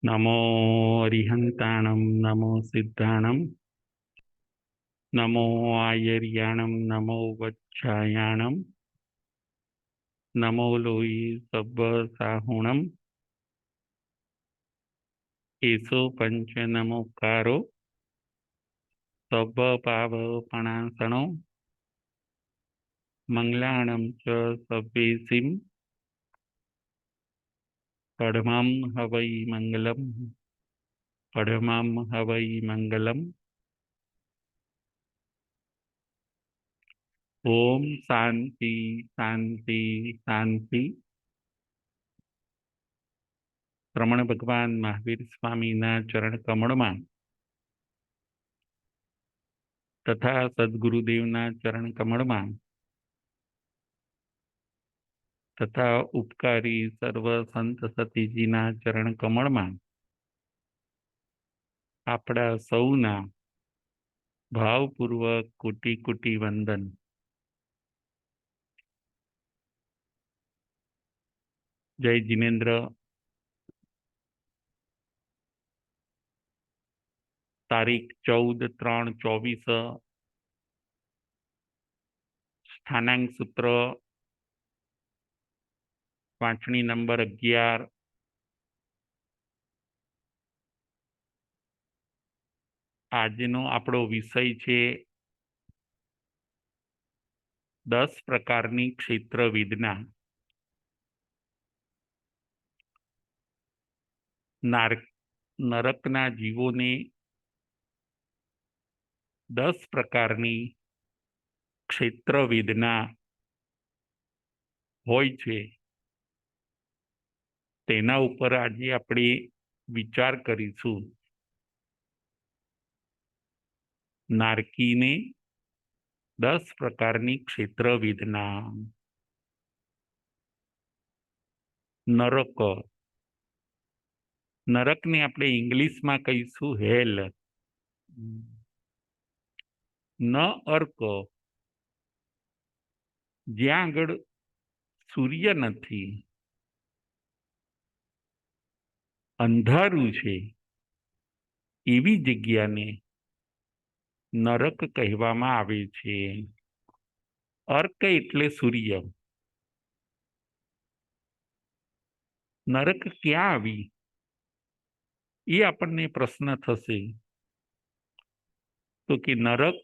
નમો અરિહંતાણમ નમો સિદ્ધાણમ નમો આયર્યાણમ નમો વચ્છાયાણમ નમો લોહી સબ્બ સાહુણમ એસો પંચ નમોકારો સબ્બ પાવપણાસણો મંગલાણમ ચ સભ્યેસિમ પડમામ હવૈ મંગલમ પડમામ હવૈ મંગલમ. ઓમ શાંતિ શાંતિ શાંતિ. રમણ ભગવાન મહાવીર સ્વામીના ચરણ કમળમાં તથા સદગુરુદેવના ચરણ કમળમાં તથા ઉપકારી સર્વ સંત સતીજીના ચરણ કમળમાં આપણા સૌના ભાવપૂર્વક કોટી કોટી વંદન. જય જિનેન્દ્ર. તારીખ 14/3/24, સ્થાનાંક સૂત્ર વાંચણી નંબર 11. આજનો આપણો વિષય છે 10 પ્રકારની ક્ષેત્રવિદના. નરકના જીવોને 10 પ્રકારની ક્ષેત્રવેદના હોય છે. તેના ઉપર આજે આપણે વિચાર કરીશું. નારકીને 10 પ્રકારની ક્ષેત્રવેદના. નરક. નરકને આપણે ઇંગ્લિશમાં કહીશું હેલ. ન અર્ક, જ્યાં આગળ સૂર્ય નથી, અંધારું છે, એવી જગ્યાને નરક કહેવામાં આવે છે. અર્ક એટલે સૂર્ય. નરક ક્યાં આવી એ આપણને પ્રશ્ન થશે. તો કે નરક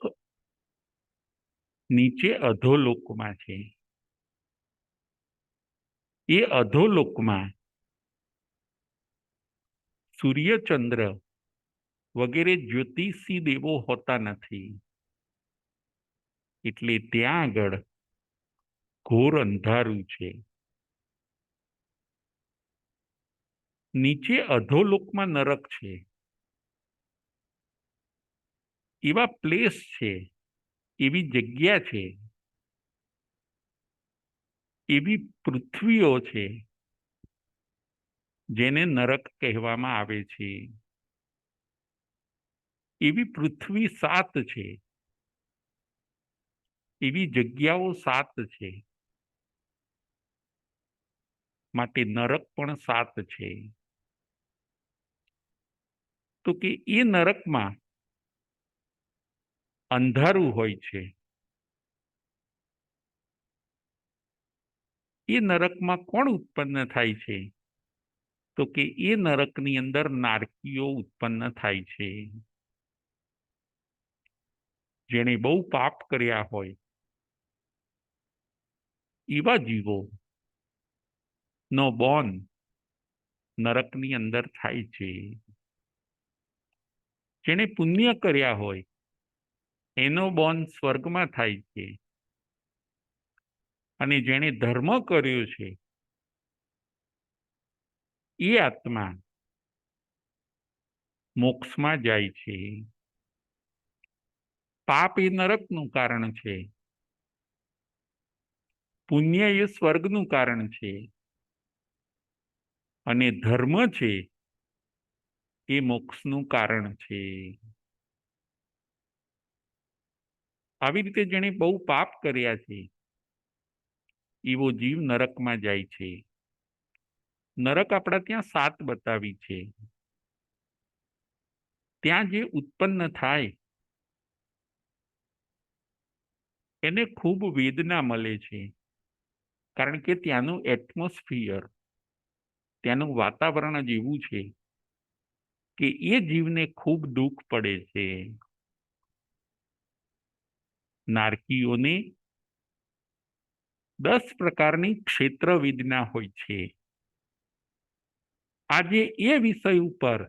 નીચે અધોલોકમાં છે. એ અધોલોકમાં સૂર્ય ચંદ્ર વગેરે જ્યોતિષી દેવો હોતા નથી. એટલે ત્યાં આગળ ઘોર અંધારું છે. નીચે અધોલોકમાં નરક છે. એવા પ્લેસ છે, એવી જગ્યા છે, એવી પૃથ્વીઓ છે જેને નરક કહેવામાં આવે છે. એવી પૃથ્વી 7 છે, એવી જગ્યાઓ 7 છે. માટે નરક પણ 7 છે. તો કે એ નરકમાં અંધારું હોય છે. એ નરકમાં કોણ ઉત્પન્ન થાય છે? તો કે એ નરકની અંદર નારકીઓ ઉત્પન્ન થાય છે. જેણે બહુ પાપ કર્યા હોય એવા જીવો નો બોર્ન નરકની અંદર થાય છે. જેણે પુણ્ય કર્યા હોય એનો બોર્ન સ્વર્ગમાં થાય છે. અને જેણે ધર્મ કર્યો છે એ આત્મા મોક્ષમાં જાય છે. પાપ એ નરકનું કારણ છે, પુણ્ય એ સ્વર્ગનું કારણ છે, અને ધર્મ છે એ મોક્ષનું કારણ છે. આવી રીતે જેણે બહુ પાપ કર્યા છે એવો જીવ નરકમાં જાય છે. નરક આપણા ત્યાં 7 બતાવી છે. ત્યાં જે ઉત્પન્ન થાય એને ખૂબ વેદના મળે છે, કારણ કે ત્યાંનું એટમોસ્ફિયર, ત્યાંનું વાતાવરણ જ એવું છે કે એ જીવને ખૂબ દુઃખ પડે છે. નારકીઓને 10 પ્રકારની ક્ષેત્ર વેદના હોય છે. આજે એ વિષય ઉપર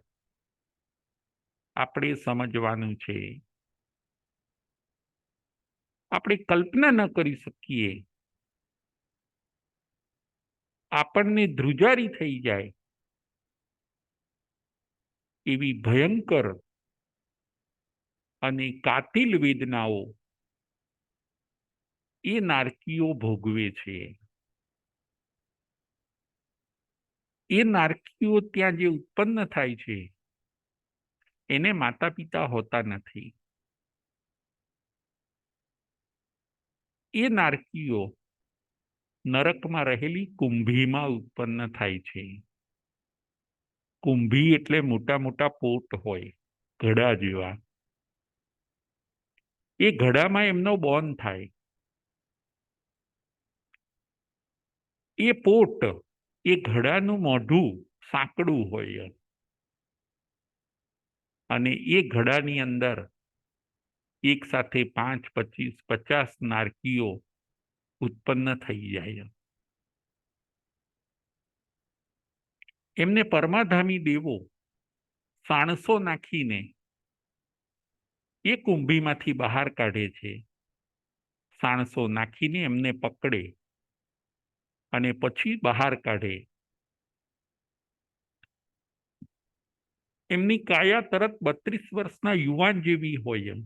આપણે સમજવાનું છે. આપણે કલ્પના ન કરી શકીએ, આપણને ધ્રુજારી થઈ જાય એવી ભયંકર અને કાતિલ વેદનાઓ એ નારકીઓ ભોગવે છે. એ નારકીઓ ત્યાં જે ઉત્પન્ન થાય છે એને માતા પિતા હોતા નથી. એ નારકીઓ નરકમાં રહેલી કુંભીમાં ઉત્પન્ન થાય છે. કુંભી એટલે મોટા મોટા પોટ હોય, ઘડા જેવા. એ ઘડામાં એમનો બોન થાય. એ પોટ, એ ઘડાનું મોઢું સાંકડું હોય અને એ ઘડાની અંદર એક સાથે 5, 25, 50 નારકીઓ ઉત્પન્ન થઈ જાય. એમને પરમાધામી દેવો સાણસો નાખીને એ કુંભીમાંથી બહાર કાઢે છે. સાણસો નાખીને એમને પકડે અને પછી બહાર કાઢે. એમની કાયા તરત 32 વર્ષના યુવાન જેવી હોય.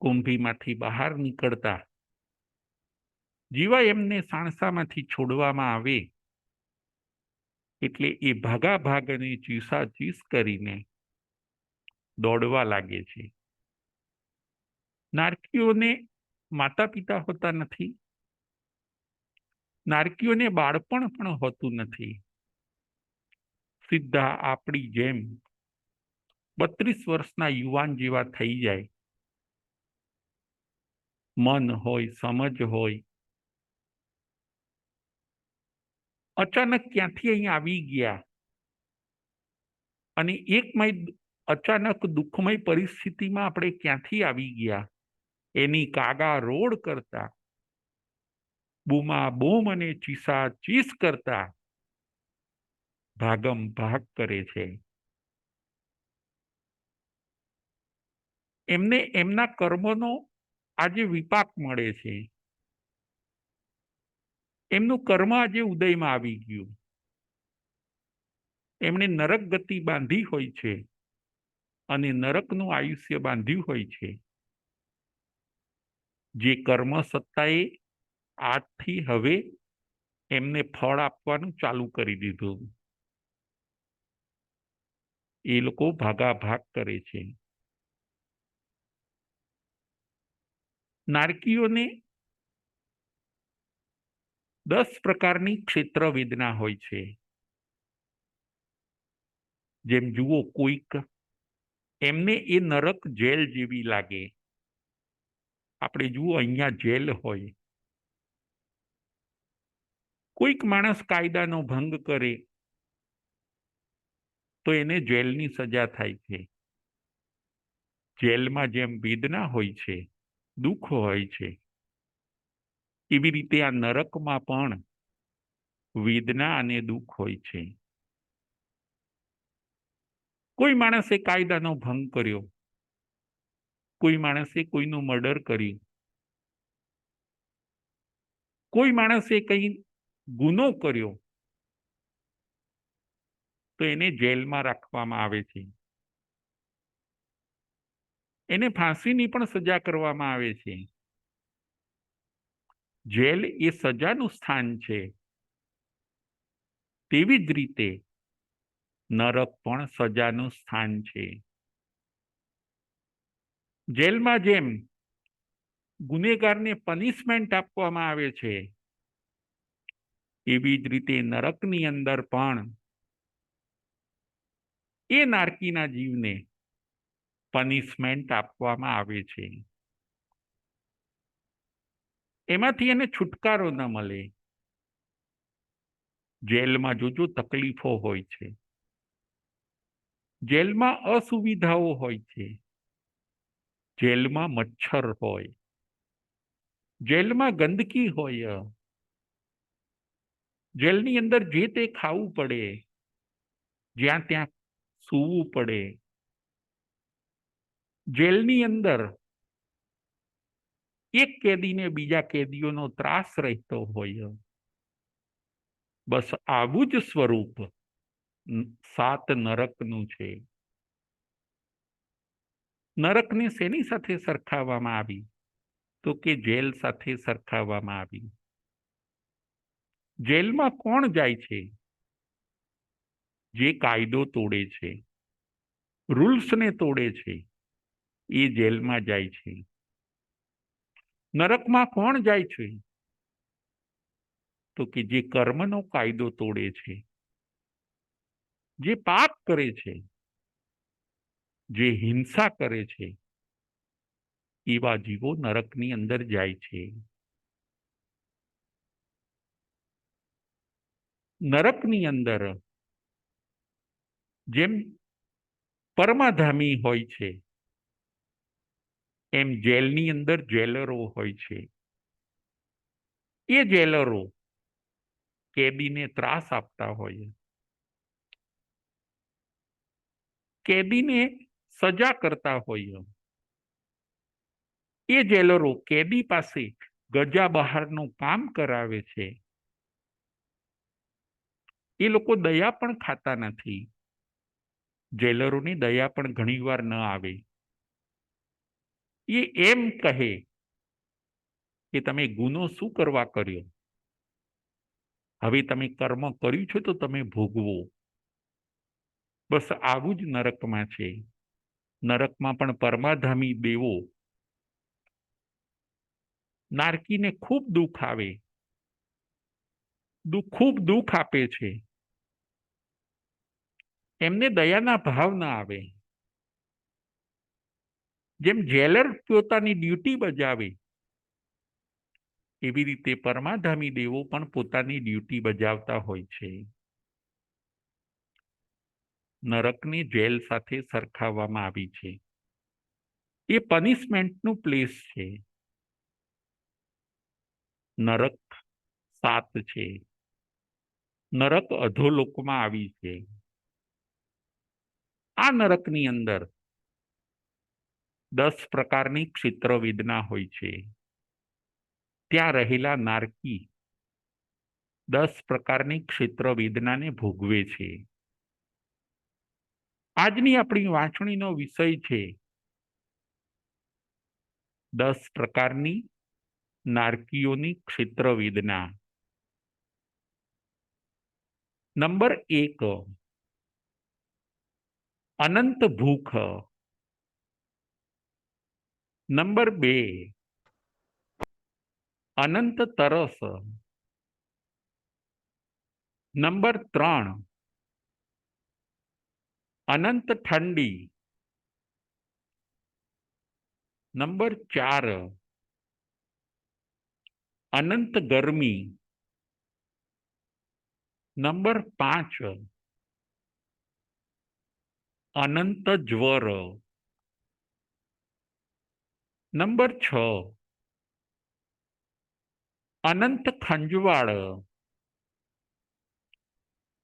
કુંભીમાંથી બહાર નીકળતા જેવા એમને સાણસામાંથી છોડવામાં આવે એટલે એ ભાગા ભાગને ચીસા ચીસ કરીને દોડવા લાગે છે. નારકીઓને માતા પિતા હોતા નથી. નારકીઓને બાળપણ પણ હોતું નથી. સીધા આપણી જેમ 32 વર્ષના યુવાન જેવા થઈ જાય. મન હોય, સમજ હોય. અચાનક ક્યાંથી અહીં આવી ગયા અને અચાનક દુઃખમય પરિસ્થિતિમાં આપણે ક્યાંથી આવી ગયા એની કાગા રોડ કરતા, બૂમા બૂમ અને ચીસા ચીસ કરતા ભાગમ ભાગ કરે છે. એમને એમના કર્મોનો આજે વિપાક મળે છે. એમનું કર્મ આજે ઉદયમાં આવી ગયું. એમણે નરક ગતિ બાંધી હોય છે અને નરકનું આયુષ્ય બાંધ્યું હોય છે. જે કર્મ સત્તાએ આજથી હવે એમને ફળ આપવાનું ચાલુ કરી દીધું. એ લોકો ભાગાભાગ કરે છે. નારકીઓને 10 પ્રકારની ક્ષેત્ર વેદના હોય છે. જેમ જુઓ, કોઈક એમને એ નરક જેલ જેવી લાગે. આપણે જુઓ, અહીંયા જેલ હોય. કોઈક માણસ કાયદાનો ભંગ કરે તો એને જેલની સજા થાય છે. જેલમાં જેમ વેદના હોય છે, દુઃખ હોય છે, એવી રીતે આ નરકમાં પણ વેદના અને દુઃખ હોય છે. કોઈ માણસે કાયદાનો ભંગ કર્યો, કોઈ માણસે કોઈનું મર્ડર કર્યું, કોઈ માણસે કંઈ ગુનો કર્યો તો એને જેલમાં રાખવામાં આવે છે. એને ફાંસીની પણ સજા કરવામાં આવે છે. જેલ એ સજાનું સ્થાન છે. તેવી જ રીતે નરક પણ સજાનું સ્થાન છે. જેલમાં જેમ ગુનેગારને પનિશમેન્ટ આપવામાં આવે છે, એવી જ રીતે નરકની અંદર પણ એ નારકીના જીવને પનિશમેન્ટ આપવામાં આવે છે. એમાંથી એને છુટકારો ન મળે. જેલમાં જોજો તકલીફો હોય છે, જેલમાં અસુવિધાઓ હોય છે, જેલમાં મચ્છર હોય, જેલમાં ગંદકી હોય, જેલની અંદર જે તે ખાવું પડે, જ્યાં ત્યાં સૂવું પડે, જેલની અંદર એક કેદીને બીજા કેદીઓનો ત્રાસ રહેતો હોય. બસ આવું જ સ્વરૂપ 7 નરકનું છે. નરકને શેની સાથે સરખાવવામાં આવી? તો કે જેલ સાથે સરખાવવામાં આવી. જેલમાં કોણ જાય છે? જે કાયદો તોડે છે, રૂલ્સને તોડે છે, એ જેલમાં જાય છે. નરકમાં કોણ જાય છે? તો કે જે કર્મનો કાયદો તોડે છે, જે પાપ કરે છે, જે હિંસા કરે છે, એવા જીવો નરકની અંદર જાય છે. નરકની અંદર જેમ પરમાધામી હોય છે, એમ જેલની અંદર જેલરો હોય છે. એ જેલરો કેદીને ત્રાસ આપતા હોય, કેદીને સજા કરતા હોય. એ જેલરો કેદી પાસે ગજા બહારનું કામ કરાવે છે. એ લોકો દયા પણ ખાતા નથી. જેલરોની દયા પણ ઘણીવાર ન આવે. એ એમ કહે કે તમે ગુનો શું કરવા કર્યો? હવે તમે કર્મ કર્યું છે તો તમે ભોગવો. બસ આવું જ નરકમાં છે. નરકમાં પણ પરમાધામી દેવો નારકીને ખૂબ દુઃખ આવે, ખૂબ દુઃખ આપે છે. એમને દયાના ભાવ ના આવે. જેમ જેલર પોતાની ડ્યુટી બજાવે, એવી રીતે પરમાધામી દેવો પણ પોતાની ડ્યુટી બજાવતા હોય છે. નરકને જેલ સાથે સરખાવવામાં આવી છે. એ પનિશમેન્ટનું પ્લેસ છે. નરક 7 છે. નરક અધોલોકમાં આવી છે. આ નરકની અંદર 10 પ્રકારની ક્ષિત્ર વેદના હોય છે. ત્યાં રહેલા નારકી 10 પ્રકારની ક્ષિત્ર વેદનાને ભોગવે છે. આજની આપણી વાંચણીનો વિષય છે 10 પ્રકારની નારકીઓની ક્ષિત્ર વેદના. નંબર 1, અનંત ભૂખ. નંબર 2, અનંત તરસ. નંબર 3, અનંત ઠંડી. નંબર 4, અનંત ગરમી. નંબર 5, અનંત જ્વર. નંબર 6, અનંત ખંજવાળ.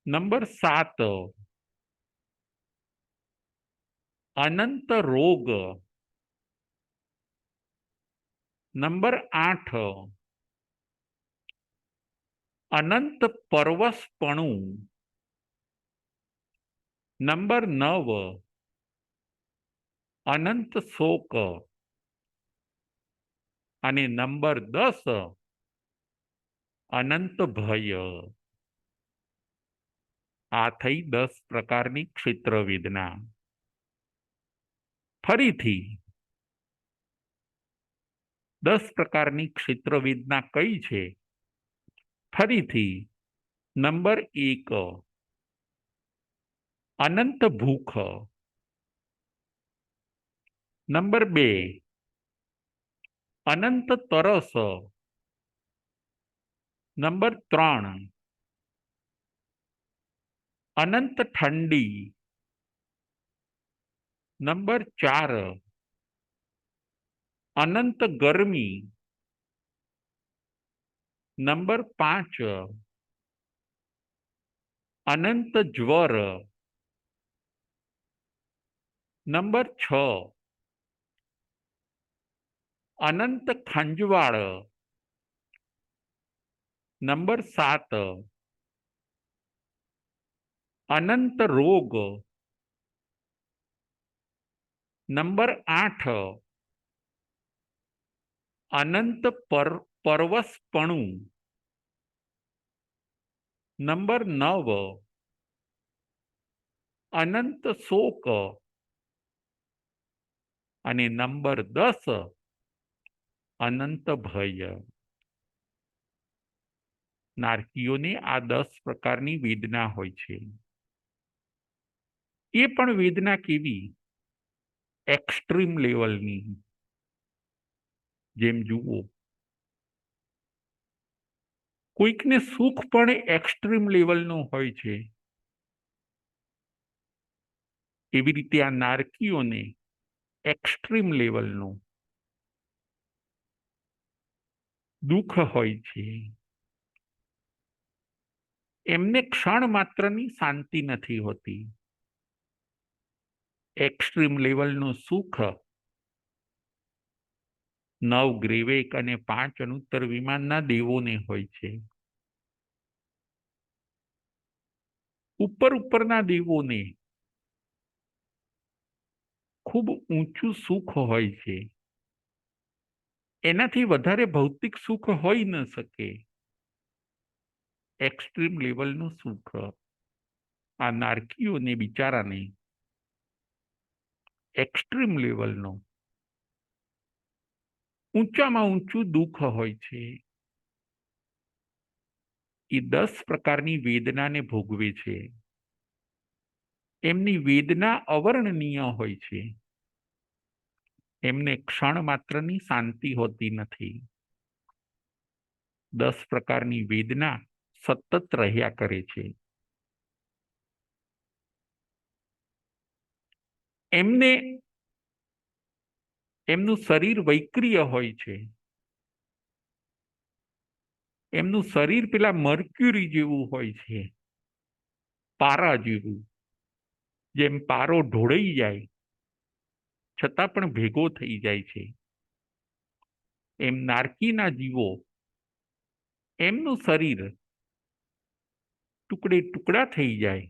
નંબર 7, અનંત રોગ. નંબર 8, અનંત પરવશપણું. નંબર 9, અનંત શોક. અને નંબર 10, અનંત ભય. આ થઈ 10 પ્રકારની ક્ષિત્ર વેદના. ફરીથી 10 પ્રકારની ક્ષિત્ર વેદના કઈ છે? ફરીથી નંબર 1, અનંત ભૂખ. નંબર 2, અનંત તરસ. નંબર 3, અનંત ઠંડી. નંબર 4, અનંત ગરમી. નંબર 5, અનંત જ્વર. નંબર 6, અનંત ખંજવાળ. નંબર 7, અનંત રોગ. નંબર 8, અનંત પરવસપણું. નંબર 9, અનંત શોક. અને નંબર 10, અનંત ભય. નારકીઓને આ 10 પ્રકારની વેદના હોય છે. એ પણ વેદના કેવી? એક્સ્ટ્રીમ લેવલની. જેમ જુઓ, કોઈકને સુખ પણ એક્સ્ટ્રીમ લેવલનું હોય છે. એવી રીતે આ નારકીઓને એક્સ્ટ્રીમ લેવલનું દુઃખ હોય છે. એમને ક્ષણ માત્રની શાંતિ નથી હોતી. એક્સ્ટ્રીમ લેવલનું સુખ 9 ગ્રેવેક અને 5 અનુત્તર વિમાનના દેવોને હોય છે. ઉપરના દેવોને ખૂબ ઊંચું સુખ હોય છે. એનાથી વધારે ભૌતિક સુખ હોઈ ન શકે. એક્સ્ટ્રીમ લેવલનું સુખ આ નારકીઓને બિચારાને એક્સ્ટ્રીમ લેવલનો ઊંચામાં ઊંચું દુઃખ હોય છે. એ 10 પ્રકારની વેદનાને ભોગવે છે. એમની વેદના અવર્ણનીય હોય છે. એમને ક્ષણ માત્રની શાંતિ હોતી નથી. 10 પ્રકારની વેદના સતત રહ્યા કરે છે. એમને એમનું શરીર વૈક્રિય હોય છે. એમનું શરીર પેલા મર્ક્યુરી જેવું હોય છે, પારા જેવું. જેમ પારો ઢોળાઈ જાય છતાં પણ ભેગો થઈ જાય છે, એમ નારકીના જીવો એમનું શરીર ટુકડે ટુકડા થઈ જાય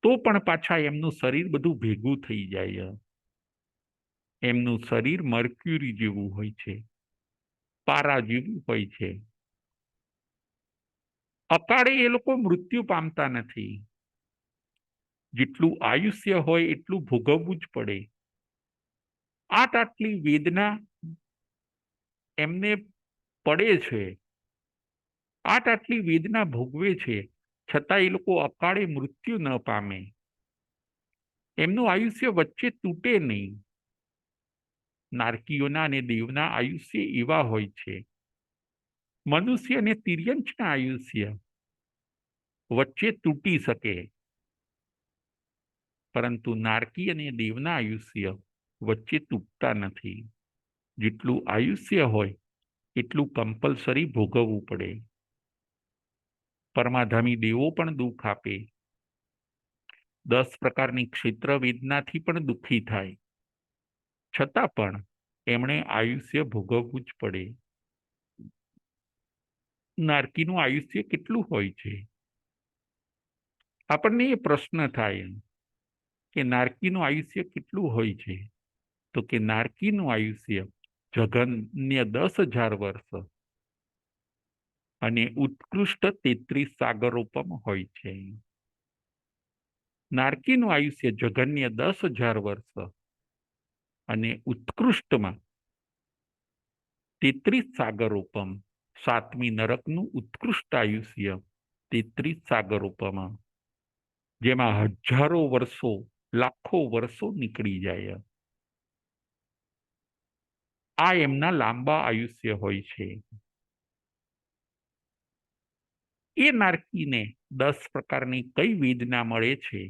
તો પણ પાછા એમનું શરીર બધું ભેગું થઈ જાય. એમનું શરીર મર્ક્યુરી જેવું હોય છે, પારા જેવું હોય છે. અકાળે એ લોકો મૃત્યુ પામતા નથી. જેટલું આયુષ્ય હોય એટલું ભોગવવું જ પડે. આટલી વેદના એમને પડે છે, આટલી વેદના ભોગવે છે, છતાં એ લોકો અકાળે મૃત્યુ ન પામે. એમનું આયુષ્ય વચ્ચે તૂટે નહીં. નારકીઓના અને દેવના આયુષ્ય એવા હોય છે. મનુષ્ય અને તિર્યંચના આયુષ્ય વચ્ચે તૂટી શકે, પરંતુ નારકી અને દેવના આયુષ્ય વચ્ચે તૂટતા નથી. જેટલું આયુષ્ય હોય એટલું કમ્પલસરી ભોગવવું પડે. પરમાધામી દેવો પણ દુઃખ આપે. 10 પ્રકારની ક્ષેત્ર વેદનાથી પણ દુઃખી થાય, છતાં પણ એમણે આયુષ્ય ભોગવવું જ પડે. નારકીનું આયુષ્ય કેટલું હોય છે? આપણને એ પ્રશ્ન થાય કે નારકીનું આયુષ્ય કેટલું હોય છે? તો કે નારકીનું આયુષ્ય જગન્ય 10,000 વર્ષ અને ઉત્કૃષ્ટ 33 સાગરોપમ હોય છે. નારકીનું આયુષ્ય જગન્ય 10,000 વર્ષ અને ઉત્કૃષ્ટમાં 33 સાગરોપમ. 7મી નરકનું ઉત્કૃષ્ટ આયુષ્ય 33 સાગરોપમ. જેમાં હજારો વર્ષો, લાખો વર્ષો નીકળી જાય. આ એમના લાંબા આયુષ્ય હોય છે. એ નારકીને 10 પ્રકારની કઈ વેદના મળે છે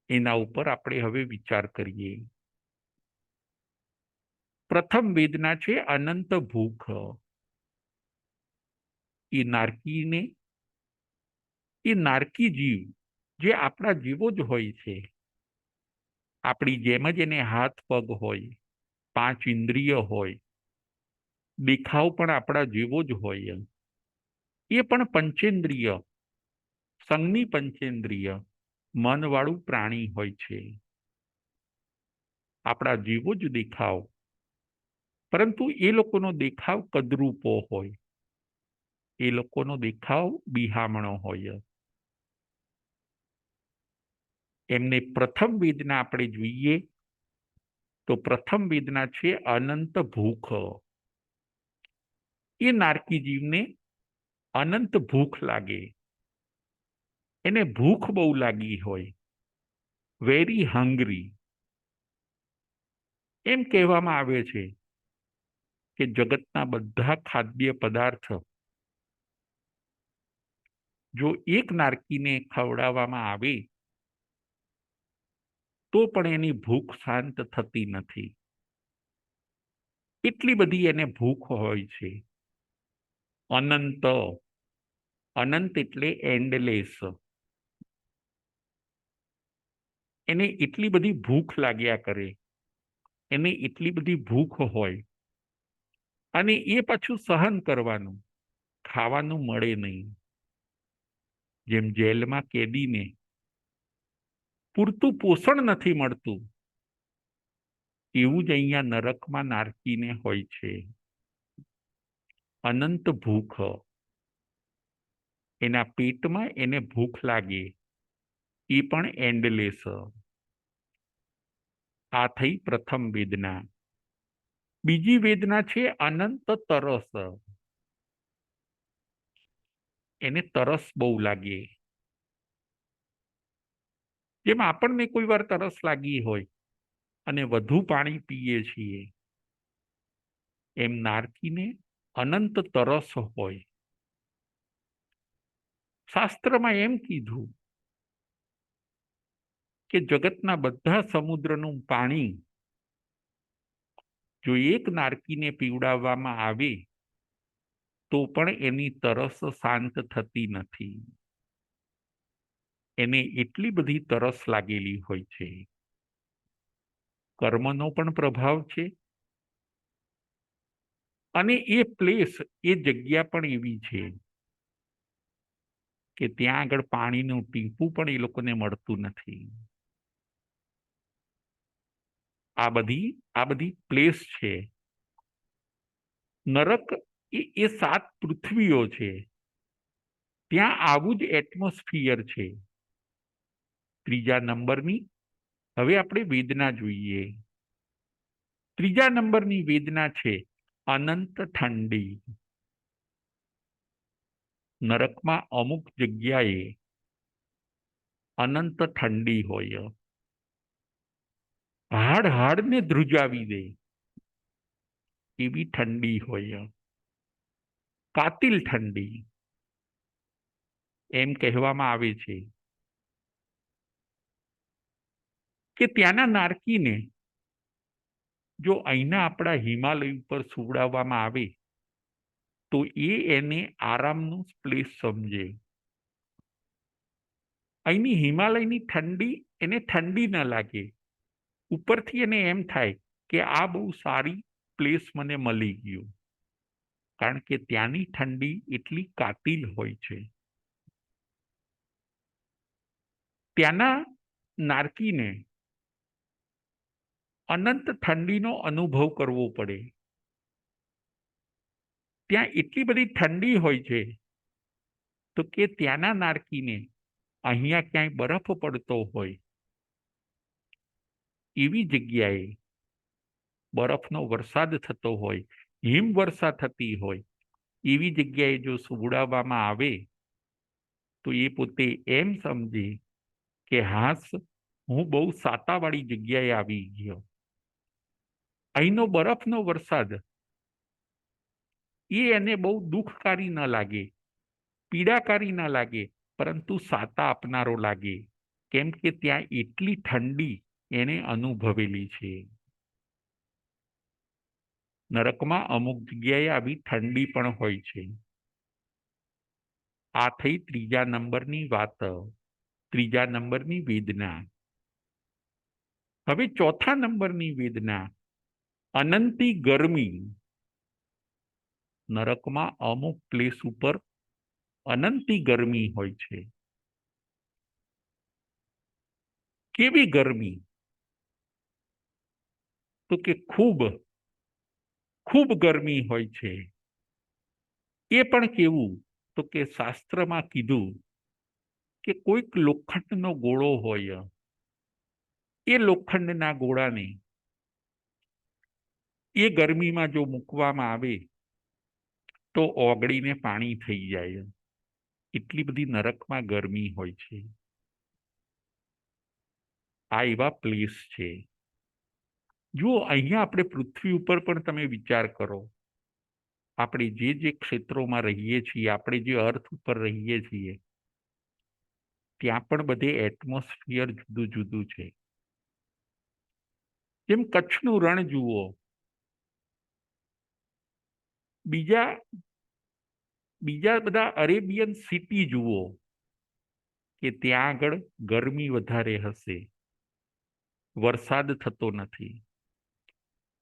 એના ઉપર આપણે હવે વિચાર કરીએ. પ્રથમ વેદના છે અનંત ભૂખ. એ નારકી જીવ જે આપણા જેવો જ હોય છે, આપણી જેમ જ એને હાથ પગ હોય, 5 ઇન્દ્રિય હોય, દેખાવ પણ આપણા જેવો જ હોય, એ પણ પંચેન્દ્રિય, સંજ્ઞી પંચેન્દ્રિય, મનવાળું પ્રાણી હોય છે, આપણા જેવો જ દેખાવ, પરંતુ એ લોકોનો દેખાવ કદરૂપો હોય, એ લોકોનો દેખાવ બિહામણો હોય. એમને પ્રથમ વેદના આપણે જોઈએ તો પ્રથમ વેદના છે અનંત ભૂખ. એ નારકી જીવને અનંત ભૂખ લાગે, એને ભૂખ બહુ લાગી હોય, વેરી હંગ્રી. એમ કહેવામાં આવે છે કે જગતના બધા ખાદ્ય પદાર્થ જો એક નારકીને ખવડાવવામાં આવે તો પણ એની ભૂખ શાંત થતી નથી. એટલી બધી એને ભૂખ હોય છે. અનંત, અનંત એટલે એન્ડલેસ. એને એટલી બધી ભૂખ લાગ્યા કરે, એને એટલી બધી ભૂખ હોય, અને એ પાછું સહન કરવાનું, ખાવાનું મળે નહીં. જેમ જેલમાં કેદીને પૂરતું પોષણ નથી મળતું, એવું જ અહીંયા નરકમાં નારકીને હોય છે. અનંત ભૂખ, એના પેટમાં એને ભૂખ લાગે, એ પણ એન્ડલેસ. આ થઈ પ્રથમ વેદના. બીજી વેદના છે અનંત તરસ. એને તરસ બહુ લાગે. જેમ આપણને કોઈ વાર તરસ લાગી હોય અને વધુ પાણી પીએ છીએ, એમ નારકીને અનંત તરસ હોય. શાસ્ત્રમાં એમ કીધું કે જગતના બધા સમુદ્રનું પાણી જો એક નારકીને પીવડાવવામાં આવે તો પણ એની તરસ શાંત થતી નથી. એને એટલી બધી તરસ લાગેલી હોય છે. કર્મનો પણ પ્રભાવ છે, અને એ પ્લેસ, એ જગ્યા પણ એવી છે કે ત્યાં આગળ પાણીનું ટીપું પણ એ લોકોને મળતું નથી. આ બધી પ્લેસ છે. નરક એ 7 પૃથ્વીઓ છે, ત્યાં આવું જ એટમોસ્ફિયર છે. ત્રીજા નંબરની હવે આપણે વેદના જોઈએ. ત્રીજા નંબરની વેદના છે અનંત ઠંડી. નરકમાં અમુક જગ્યાએ અનંત ઠંડી હોય, હાડને ધ્રુજાવી દે એવી ઠંડી હોય, કાતિલ ઠંડી. એમ કહેવામાં આવે છે કે ત્યાંના નારકીને જો અહીંના આપણા હિમાલય ઉપર સુવડાવવામાં આવે તો એને આરામનું પ્લેસ સમજે. અહીંની હિમાલયની ઠંડી એને ઠંડી ન લાગે, ઉપરથી એને એમ થાય કે આ બહુ સારી પ્લેસ મને મળી ગયું, કારણ કે ત્યાંની ઠંડી એટલી કાતિલ હોય છે. ત્યાંના નારકીને અનંત ઠંડીનો અનુભવ કરવો પડે. ત્યાં એટલી બધી ઠંડી હોય છે તો કે ત્યાંના નારકીને અહીંયા ક્યાંય બરફ પડતો હોય એવી જગ્યાએ, બરફનો વરસાદ થતો હોય, હિમવર્ષા થતી હોય એવી જગ્યાએ જો સુવડાવવામાં આવે તો એ પોતે એમ સમજે કે કે હાસ, હું બહુ સાતાવાળી જગ્યાએ આવી ગયો. અહીંનો બરફનો વરસાદ એ એને બહુ દુઃખકારી ન લાગે, પીડાકારી ન લાગે, પરંતુ સાતા આપનારો લાગે, કેમ કે ત્યાં એટલી ઠંડી એને અનુભવેલી છે. નરકમાં અમુક જગ્યાએ આવી ઠંડી પણ હોય છે. આ થઈ ત્રીજા નંબરની વાત, ત્રીજા નંબરની વેદના. હવે ચોથા નંબરની વેદના, અનંતી ગરમી. નરકમાં અમુક પ્લેસ ઉપર અનંતી ગરમી હોય છે. કેવી ગરમી? તો કે ખૂબ ખૂબ ગરમી હોય છે. એ પણ કેવું? તો કે શાસ્ત્રમાં કીધું કે કોઈક લોખંડનો ગોળો હોય, એ લોખંડના ગોળાને એ ગરમીમાં જો મૂકવામાં આવે તો ઓગળીને પાણી થઈ જાય. એટલી બધી નરકમાં ગરમી હોય છે. આ એવા પ્લેસ છે. જુઓ, અહીંયા આપણે પૃથ્વી ઉપર પણ તમે વિચાર કરો, આપણે જે ક્ષેત્રોમાં રહીએ છીએ, આપણે જે અર્થ ઉપર રહીએ છીએ, ત્યાં પણ બધે એટમોસ્ફિયર જુદું જુદું છે. જેમ કચ્છનું રણ જુઓ, બીજા બીજા બધા અરેબિયન સિટી જુઓ, કે ત્યાં આગળ ગરમી વધારે હશે, વરસાદ થતો નથી.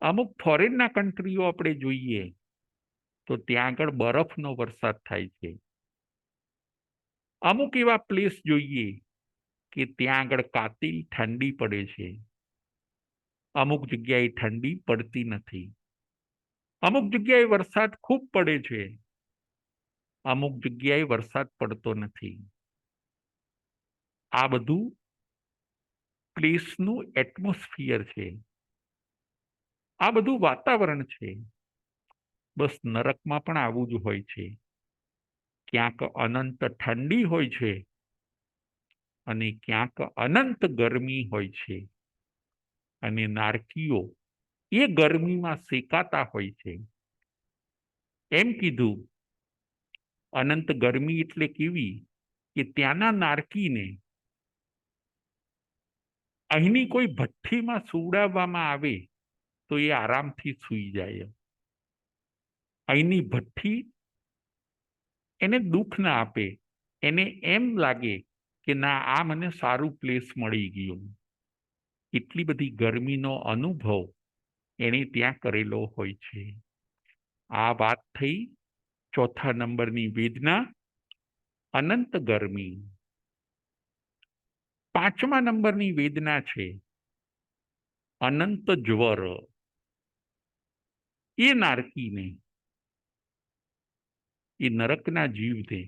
અમુક ફોરેનના કન્ટ્રીઓ આપણે જોઈએ તો ત્યાં આગળ બરફનો વરસાદ થાય છે. અમુક એવા પ્લેસ જોઈએ કે ત્યાં આગળ કાતિલ ઠંડી પડે છે. અમુક જગ્યાએ ઠંડી પડતી નથી. અમુક જગ્યાએ વરસાદ ખૂબ પડે છે, અમુક જગ્યાએ વરસાદ પડતો નથી. આ બધું પ્લેસનું એટમોસ્ફિયર છે, આ બધું વાતાવરણ છે. બસ નરકમાં પણ આવું જ હોય છે. ક્યાંક અનંત ઠંડી હોય છે અને ક્યાંક અનંત ગરમી હોય છે. અને નારકીઓ એ ગરમીમાં શેકાતા હોય છે. એમ કીધું, અનંત ગરમી એટલે કેવી? કે ત્યાંના નારકીને અહીંની કોઈ ભઠ્ઠીમાં સુવડાવવામાં આવે તો એ આરામથી સૂઈ જાય. અહીંની ભઠ્ઠી એને દુઃખ ના આપે, એને એમ લાગે કે ના, આ મને સારું પ્લેસ મળી ગયું. એટલી બધી ગરમીનો અનુભવ એણે ત્યાં કરેલો હોય છે. આ વાત થઈ ચોથા નંબરની વેદના, અનંત ગરમી. પાંચમા નંબરની વેદના છે અનંત જ્વર. એ નારકીને, એ નરકના જીવને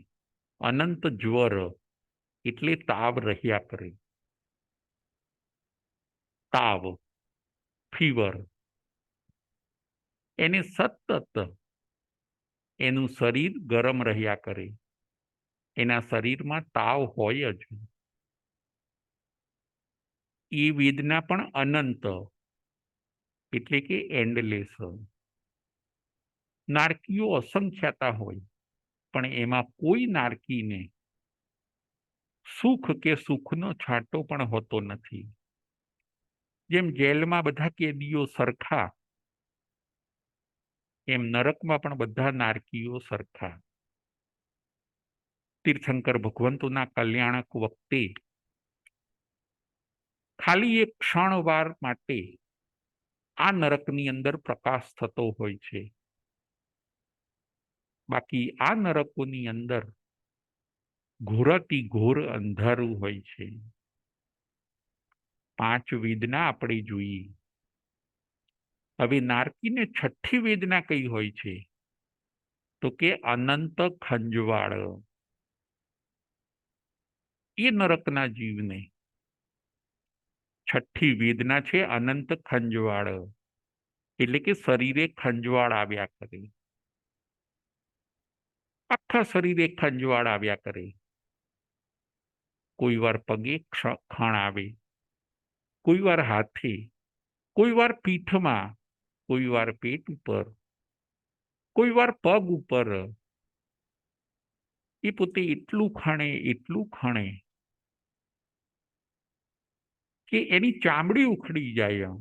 અનંત જ્વર એટલે તાવ રહ્યા કરે. તાવ, ફીવર. એને સતત એનું શરીર ગરમ રહ્યા કરે. એના શરીરમાં તાવ હોય જ. એ વેદના પણ અનંત એટલે કે એન્ડલેસ. નારકીઓ અસંખ્યાતા હોય, પણ એમાં કોઈ નારકીને સુખ કે સુખનો છાંટો પણ હોતો નથી. જેમ જેલમાં બધા કેદીઓ સરખા, એમ નરકમાં પણ બધા નારકીઓ સરખા. તીર્થંકર ભગવંતોના કલ્યાણક વખતે ખાલી એક ક્ષણવાર માટે આ નરકની અંદર પ્રકાશ થતો હોય છે. બાકી આ નરકોની અંદર ઘોરાતી ઘોર અંધારું હોય છે. પાંચ વેદના આપણે જોઈએ. હવે નારકીને છઠ્ઠી વેદના કઈ હોય છે? તો કે અનંત ખંજવાળ. એ નરકના જીવને છઠ્ઠી વેદના છે અનંત ખંજવાળ, એટલે કે શરીરે ખંજવાળ આવ્યા કરે. આખા શરીરે ખંજવાળ આવ્યા કરે. કોઈ વાર પગે ખણ આવે, કોઈ વાર હાથે, કોઈ વાર પીઠમાં, કોઈ વાર પેટ ઉપર, કોઈ વાર પગ ઉપર. એ પોતે એટલું ખણે કે એની ચામડી ઉખડી જાય,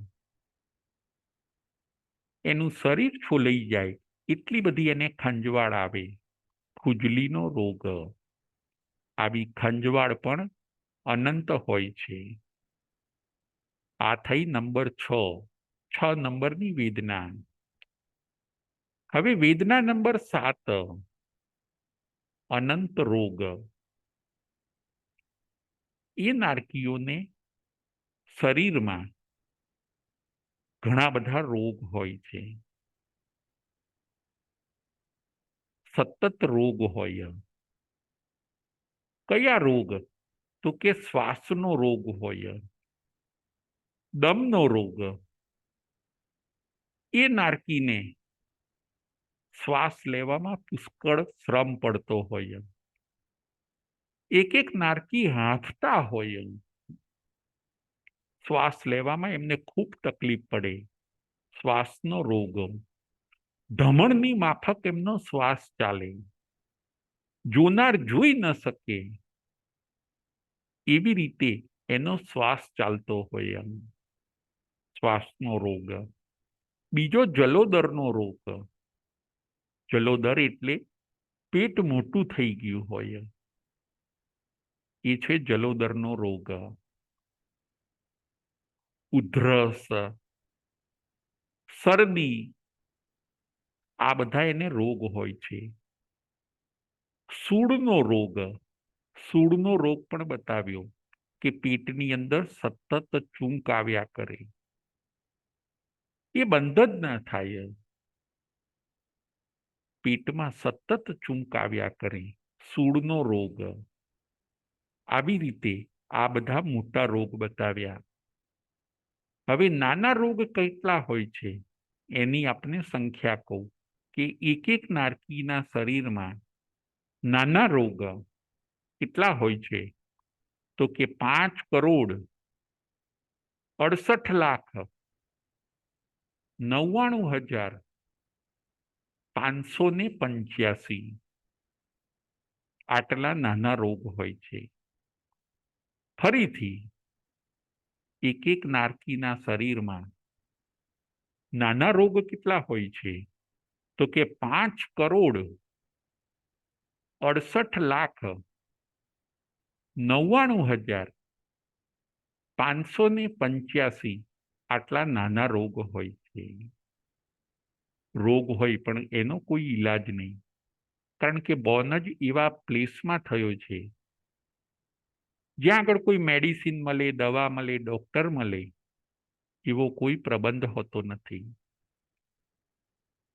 એનું શરીર ફૂલાઈ જાય, એટલી બધી એને ખંજવાળ આવે. ખુજલીનો રોગ. આવી ખંજવાળ પણ અનંત હોય છે. આ થઈ નંબર 6 નંબરની વેદના. હવે વેદના નંબર 7, અનંત રોગ. એ નારકીઓને શરીરમાં ઘણા બધા રોગ હોય છે, સતત રોગ હોય. કયા રોગ? તો કે શ્વાસનો રોગ હોય, દમનો રોગ. એ નારકીને શ્વાસ લેવામાં પુષ્કળ શ્રમ પડતો હોય. એક નારકી હાંફતા હોય, શ્વાસ લેવામાં એમને ખૂબ તકલીફ પડે. શ્વાસનો રોગ. ધમણની માફક એમનો શ્વાસ ચાલે, જોનાર જોઈ ન શકે એવી રીતે એનો શ્વાસ ચાલતો હોય. શ્વાસનો રોગ. બીજો જલોદરનો રોગ. જલોદર એટલે પેટ મોટું થઈ ગયું હોય, એ છે જલોદરનો રોગ. ઉધરસ, શરદી, આ બધા એને રોગ હોય છે. સૂળનો રોગ. સૂળનો રોગ પણ બતાવ્યો કે પેટની અંદર સતત ચૂંક આવ્યા કરે, એ બંધ જ ના થાય. પેટમાં સતત ચૂંક આવ્યા કરે, સૂળનો રોગ. આવી રીતે આ બધા મોટા રોગ બતાવ્યા. હવે નાના રોગ કેટલા હોય છે એની આપણે સંખ્યા કહું કે એક નારકીના શરીરમાં નાના રોગ કેટલા હોય છે? તો કે 5,68,99,585 આટલા નાના રોગ હોય છે. ફરીથી એક નારકીના શરીરમાં નાના રોગ કેટલા હોય છે? તો કે 5,68,99,585 આટલા નાના રોગ હોય છે. રોગ હોય પણ એનો કોઈ ઈલાજ નહીં, કારણ કે બોર્ન જ એવા પ્લેસમાં થયો છે જ્યાં આગળ કોઈ મેડિસિન મળે, દવા મળે, ડોક્ટર મળે એવો કોઈ પ્રબંધ હોતો નથી.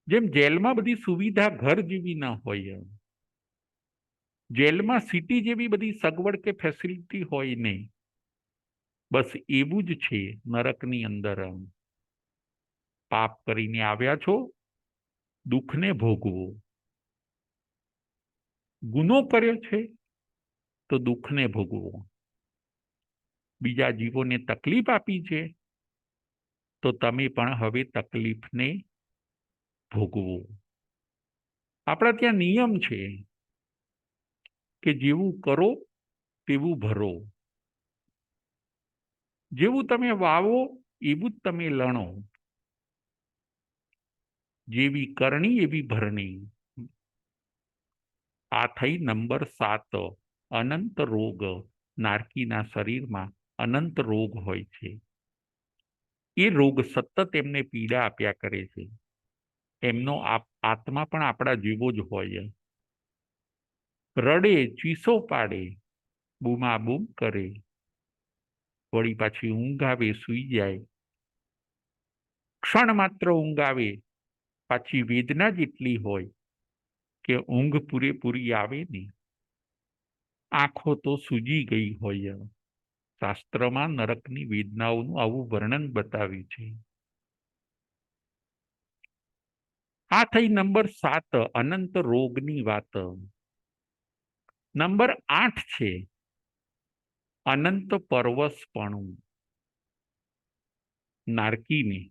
જેમ જેલમાં બધી સુવિધા ઘર જેવી ન હોય, જેલમાં સિટી જેવી બધી સગવડ કે ફેસિલિટી હોય નહીં, બસ એવું જ છે નરકની અંદર. પાપ કરીને આવ્યા છો, દુઃખને ભોગવો. ગુનો કર્યો છે તો દુઃખને ભોગવો. બીજા જીવોને તકલીફ આપી છે તો તમે પણ હવે તકલીફને ભોગવો. આપણા ત્યાં નિયમ છે કે જેવું કરો તેવું ભરો. જેવું તમે વાવો એવું જ તમે લણો. જેવી કરણી એવી ભરણી. આ થઈ નંબર 7, અનંત રોગ. નારકીના શરીરમાં અનંત રોગ હોય છે. એ રોગ સતત એમને પીડા આપ્યા કરે છે. એમનો આત્મા પણ આપણા જેવો જ હોય. રડે, ચીસો પાડે, બૂમાબૂમ કરે, વળી પાછી ઊંઘ આવે, સૂઈ જાય. ક્ષણ માત્ર ઊંઘ આવે, પાછી વેદના જેટલી હોય કે ઊંઘ પૂરેપૂરી આવે ને, આંખો તો સૂજી ગઈ હોય. શાસ્ત્રમાં નરકની વેદનાઓનું આવું વર્ણન બતાવ્યું છે. આ થઈ નંબર 7, અનંત રોગની વાત. નંબર 8 છે અનંત પરવશપણું. નારકીને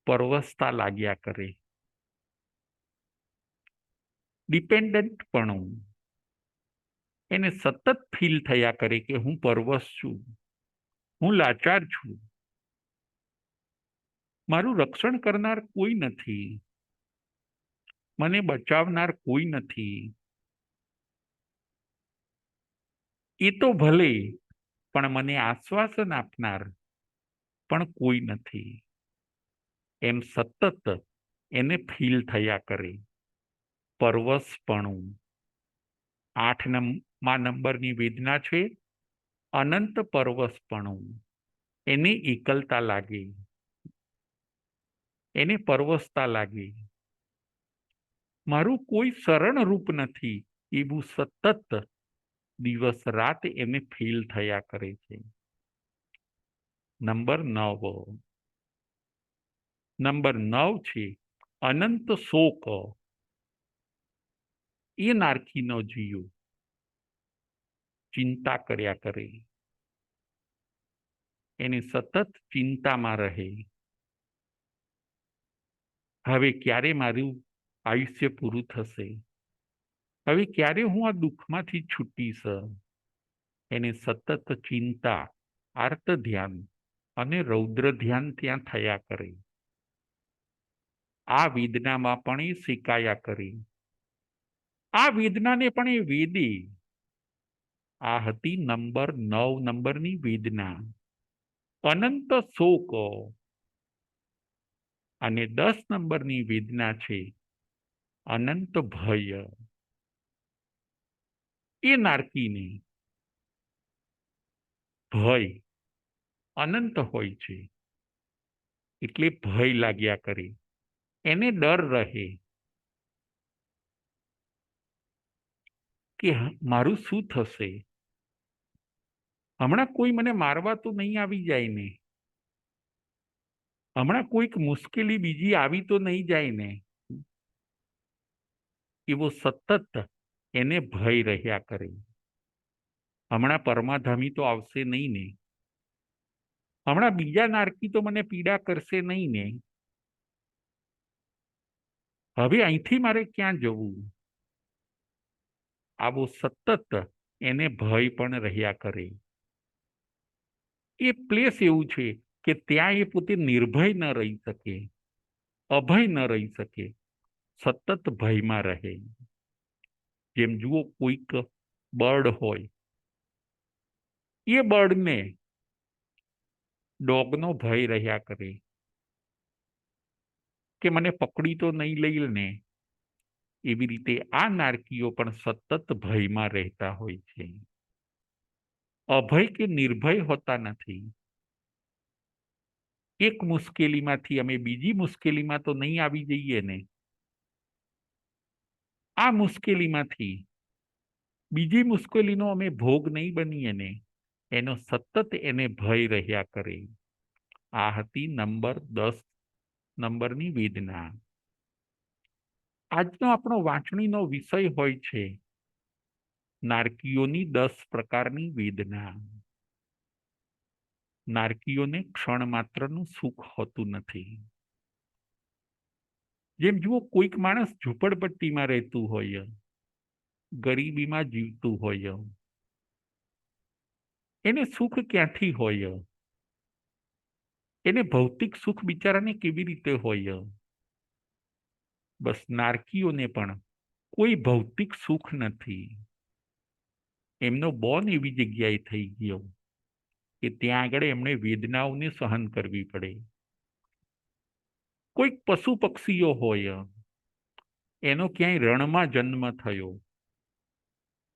પરવશતા લાગ્યા કરે. ડિપેન્ડન્ટપણું, એને સતત ફીલ થયા કરે કે હું પરવશ છું, હું લાચાર છું, મારું રક્ષણ કરનાર કોઈ નથી, મને બચાવનાર કોઈ નથી. એ તો ભલે, પણ મને આશ્વાસન આપનાર પણ કોઈ નથી. એમ સતત એને ફીલ થયા કરે. પરવશપણું. 8મા નંબરની વેદના છે અનંત પરવશપણું. એને એકલતા લાગે, એને પરવશતા લાગે, મારું કોઈ શરણરૂપ નથી, એવું સતત દિવસ રાત એને ફીલ થયા કરે છે. નંબર 9 છે અનંત શોક. એ નારકીનો જીવ ચિંતા કર્યા કરે, એને સતત ચિંતામાં રહે. હવે ક્યારે મારું આયુષ્ય પૂરું થશે, હવે ક્યારે હું આ દુઃખમાંથી છૂટીશ. એને સતત ચિંતા, આર્ત ધ્યાન અને રૌદ્ર ધ્યાન ત્યાં થયા કરે. આ વેદનામાં પણ એ શેકાયા કરે, આ વેદનાને પણ એ વેદે. આ હતી નંબર 9 વેદના, અનંત શોક. અને 10 વેદના છે અનંત ભય. એ નારકીને ભય અનંત હોય છે, એટલે ભય લાગ્યા કરે, એને ડર રહે કે મારું શું થશે, હમણાં કોઈ મને મારવા તો નહીં આવી જાય ને, હમણાં કોઈક મુશ્કેલી બીજી આવી તો નહીં જાય ને. એવો સતત એને ભય રહ્યા કરે. હમણાં પરમાધામી તો આવશે નહીં ને, હમણાં બીજા નારકી તો મને પીડા કરશે નહીં ને, હવે અહીંથી મારે ક્યાં જવું. આવો સતત એને ભય પણ રહ્યા કરે. એ પ્લેસ એવું છે કે ત્યાં એ પોતે નિર્ભય ન રહી શકે, અભય ન રહી શકે, સતત ભયમાં રહે. જેમ જુઓ કોઈક બર્ડ હોય, એ બર્ડને ડોગનો ભય રહ્યા કરે કે મને પકડી તો નહીં લઈ ને. એવી રીતે આ નારકીઓ પણ સતત ભયમાં રહેતા હોય છે, અભય કે નિર્ભય હોતા નથી. એક મુશ્કેલીમાંથી અમે બીજી મુશ્કેલીમાં તો નહીં આવી જઈએ ને, આ મુશ્કેલીમાંથી બીજી મુશ્કેલીનો અમે ભોગ નહીં બનીએ ને, એનો સતત એને ભય રહ્યા કરે. આ હતી નંબર 10 વેદના. આજનો આપણો વાંચણીનો વિષય હોય છે નારકીઓની 10 પ્રકારની વેદના. નારકીઓને ક્ષણ માત્રનું સુખ હોતું નથી. જેમ જુઓ કોઈક માણસ ઝૂંપડપટ્ટીમાં રહેતું હોય, ગરીબીમાં જીવતું હોય, એને સુખ ક્યાંથી હોય, એને ભૌતિક સુખ બિચારાને કેવી રીતે હોય. બસ નારકીઓને પણ કોઈ ભૌતિક સુખ નથી. એમનો બોન એવી જગ્યાએ થઈ ગયો કે ત્યાં આગળ એમણે વેદનાઓને સહન કરવી પડે. કોઈક પશુ પક્ષીઓ હોય, એનો ક્યાંય રણમાં જન્મ થયો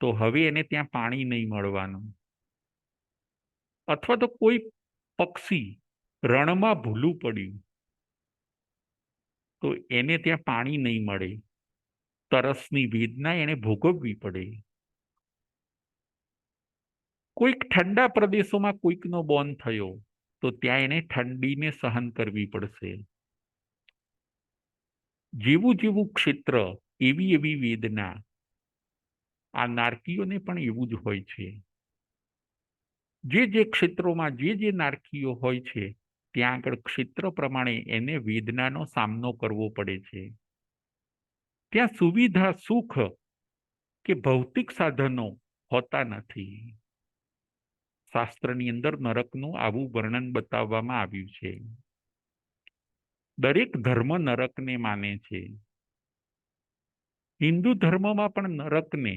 તો હવે એને ત્યાં પાણી નહીં મળવાનું, અથવા તો કોઈ પક્ષી રણમાં ભૂલું પડ્યું તો એને ત્યાં પાણી નહીં મળે, તરસની વેદના એને ભોગવવી પડે. કોઈક ઠંડા પ્રદેશોમાં કોઈકનો બોન થયો તો ત્યાં એને ઠંડીને સહન કરવી પડશે. જેવું જેવું ક્ષેત્ર એવી એવી વેદના. આ નારકીઓને પણ એવું જ હોય છે. જે ક્ષેત્રોમાં જે નારકીઓ હોય છે ત્યાં આગળ ક્ષેત્ર પ્રમાણે એને વેદનાનો સામનો કરવો પડે છે. ત્યાં સુવિધા, સુખ કે ભૌતિક સાધનો હોતા નથી. શાસ્ત્રની અંદર નરકનું આવું વર્ણન બતાવવામાં આવ્યું છે. દરેક ધર્મ નરકને માને છે. હિન્દુ ધર્મમાં પણ નરકને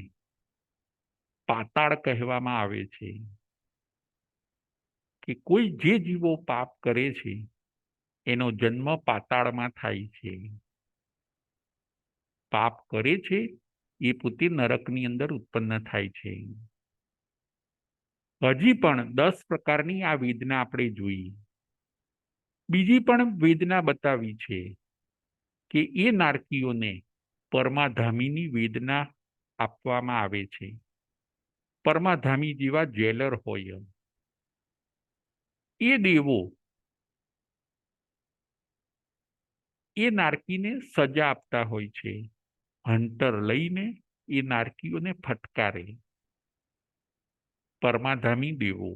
પાતાળ કહેવામાં આવે છે, કે કોઈ જે જીવો પાપ કરે છે એનો જન્મ પાતાળમાં થાય છે. પાપ કરે છે એ પોતે નરકની અંદર ઉત્પન્ન થાય છે. હજી પણ 10 પ્રકારની આ વેદના આપણે જોઈ. બીજી પણ વેદના બતાવી છે કે એ નારકીઓને પરમાધામીની વેદના આપવામાં આવે છે. પરમાધામી જેવા જેલર હોય એ દેવો એ નારકીને સજા આપતા હોય છે. હંટર લઈને એ નારકીઓને ફટકારે. પરમાધામી દેવો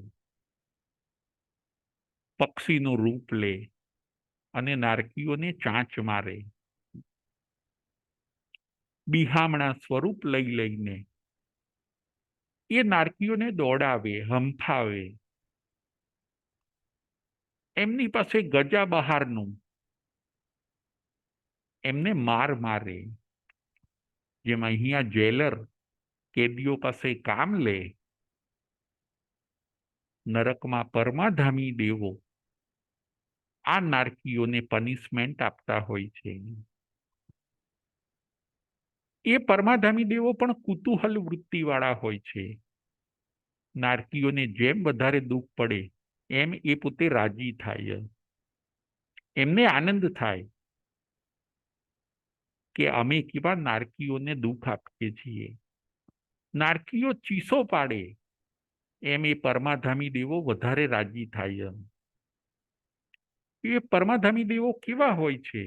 પક્ષીનું રૂપ લે અને નારકીઓને ચાંચ મારે. બિહામણા સ્વરૂપ લઈ લઈને એ નારકીઓને દોડાવે, હંફાવે. એમની પાસે ગજા બહારનું એમને માર મારે. જેમ અહીંયા જેલર કેદીઓ પાસે કામ લે, નરકમાં પરમાધામી દેવો આ નારકીઓને પનિશમેન્ટ આપતા હોય છે. એ પરમાધામી દેવો પણ કુતૂહલ વૃત્તિવાળા હોય છે. નારકીઓને જેમ વધારે દુઃખ પડે એમ એ પોતે રાજી થાય. એમને આનંદ થાય કે અમે કેવા નારકીઓને દુઃખ આપીએ છીએ. નારકીઓ ચીસો પાડે એમ એ પરમાધામી દેવો વધારે રાજી થાય. એ પરમાધામી દેવો કેવા હોય છે?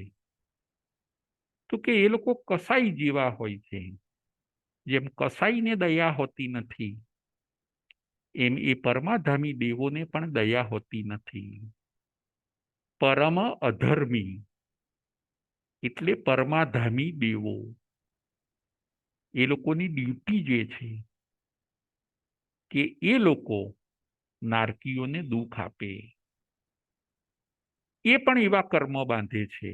તો કે એ લોકો કસાઈ જેવા હોય છે. જેમ કસાઈને દયા હોતી નથી એમ એ પરમાધામી દેવોને પણ દયા હોતી નથી. પરમ અધર્મી એટલે પરમાધામી દેવો. એ લોકોની ડ્યુટી જે છે કે એ લોકો નારકીઓને દુઃખ આપે. એ પણ એવા કર્મ બાંધે છે.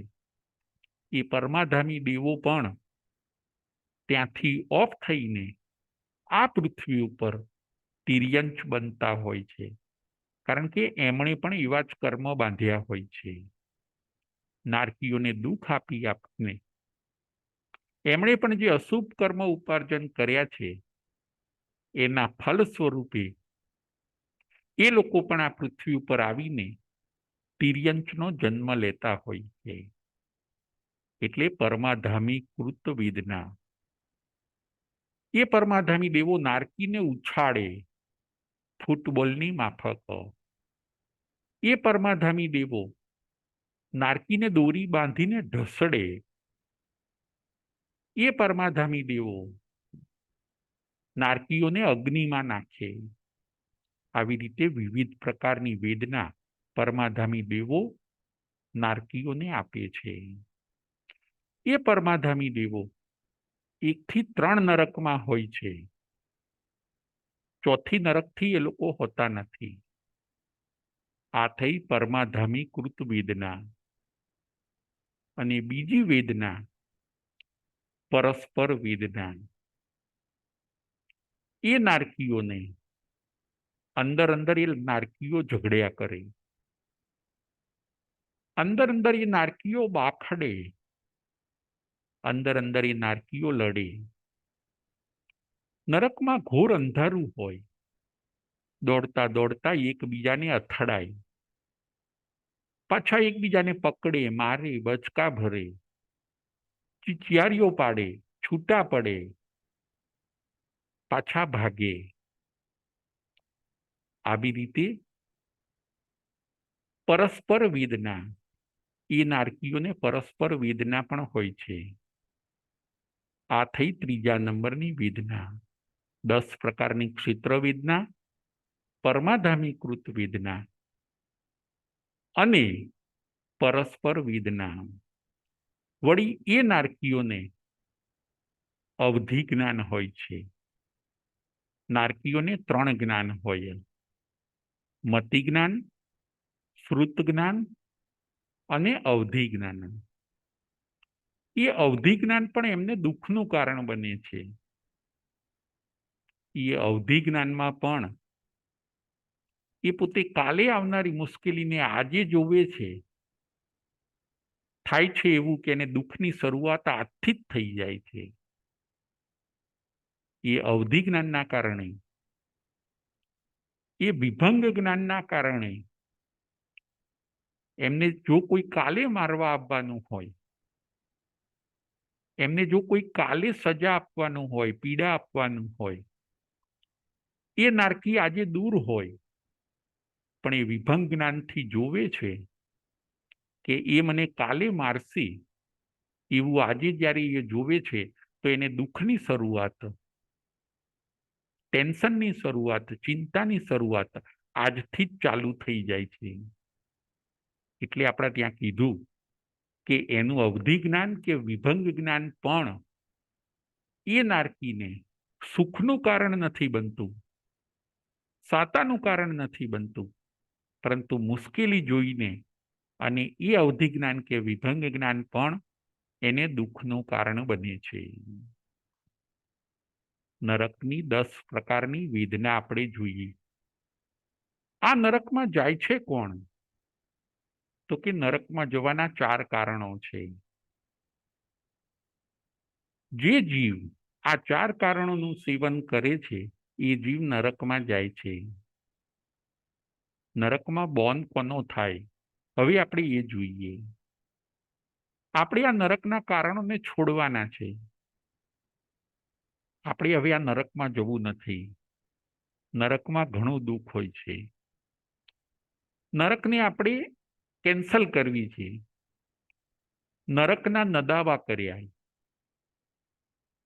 એ પરમાધામી દેવો પણ ત્યાંથી ઓફ થઈને આ પૃથ્વી ઉપર તિર્યંચ બનતા હોય છે. કારણ કે એમણે પણ એવા જ કર્મ બાંધ્યા હોય છે. નારકીઓને દુઃખ આપીને એમણે પણ જે અશુભ કર્મ ઉપાર્જન કર્યા છે એના ફલ સ્વરૂપે એ લોકો પણ આ પૃથ્વી ઉપર આવીને તિર્યંચનો જન્મ લેતા હોય છે. એટલે પરમાધામી કૃત વેદના. એ પરમાધામી દેવો નારકીને ઉછાળે ફૂટબોલની માફક. એ પરમાધામી દેવો નારકીને દોરી બાંધીને ઢસડે. એ પરમાધામી દેવો નારકીઓને અગ્નિમાં નાખે. આવી રીતે વિવિધ પ્રકારની વેદના પરમાધામી દેવો નારકીઓને આપે છે. એ પરમાધામી દેવો 1 થી 3 નરકમાં હોય છે. ચોથી નરકથી એ લોકો હોતા નથી. આ થઈ પરમાધામી કૃત વેદના. અને બીજી વેદના પરસ્પર વેદના. એ નારકીઓને અંદર અંદર એ નારકીઓ ઝઘડ્યા કરે. અંદર અંદર એ નારકીઓ બાખડે. અંદર અંદર એ નારકીઓ લડે. નરકમાં ઘોર અંધારું હોય. દોડતા દોડતા એકબીજાને અથડાય. પાછા એકબીજાને પકડે, મારે, બચકા ભરે, ચિચિયારીઓ પાડે, છૂટા પડે, પાછા ભાગે. આવી રીતે પરસ્પર વેદના. એ નારકીઓને પરસ્પર વેદના પણ હોય છે. આ થઈ ત્રીજા નંબરની વેદના. 10 પ્રકારની ક્ષેત્ર વેદના, પરમાધામીકૃત વેદના અને પરસ્પર વેદના. વળી એ નારકીઓને અવધિ જ્ઞાન હોય છે. નારકીઓને 3 જ્ઞાન હોય: મતિ જ્ઞાન, શ્રુત જ્ઞાન અને અવધિ જ્ઞાન. એ અવધિ જ્ઞાન પણ એમને દુઃખનું કારણ બને છે. એ અવધિ જ્ઞાનમાં પણ એ પોતે કાલે આવનારી મુશ્કેલીને આજે જોવે છે. થાય છે એવું કે એને દુઃખની શરૂઆત આજથી જ થઈ જાય છે. એ અવધિ જ્ઞાનના કારણે, એ વિભંગ જ્ઞાનના કારણે એમને જો કોઈ કાલે મારવા આવવાનું હોય, એમને જો કોઈ કાલે સજા આપવાનું હોય, પીડા આપવાનું હોય, એ નારકી આજે દૂર હોય, પણ એ વિભંગ જ્ઞાનથી જોવે છે કે એ મને કાલે મારશે એવું આજે જ્યારે એ જોવે છે તો એને દુઃખની શરૂઆત, ટેન્શનની શરૂઆત, ચિંતાની શરૂઆત આજથી જ ચાલુ થઈ જાય છે. એટલે આપણે ત્યાં કીધું કે એનું અવધિ જ્ઞાન કે વિભંગ જ્ઞાન પણ એ નારકીને સુખનું કારણ નથી બનતું, સાતાનું કારણ નથી બનતું, પરંતુ મુશ્કેલી જોઈને અને એ અવધિ જ્ઞાન કે વિભંગ જ્ઞાન પણ એને દુઃખનું કારણ બને છે. નરકની 10 પ્રકારની વેદના આપણે જોઈએ. આ નરકમાં જાય છે કોણ? તો કે નરકમાં જવાના 4 કારણો છે. જે જીવ આ 4 કારણોનું સેવન કરે છે એ જીવ નરકમાં જાય છે. નરકમાં બોન કોનો થાય? હવે આપણે એ જોઈએ. આપણે આ નરકના કારણોને છોડવાના છે. આપણે હવે આ નરકમાં જવું નથી. નરકમાં ઘણું દુઃખ હોય છે. નરકને આપણે કેન્સલ કરવી છે. નરકના નદાવા કર્યા.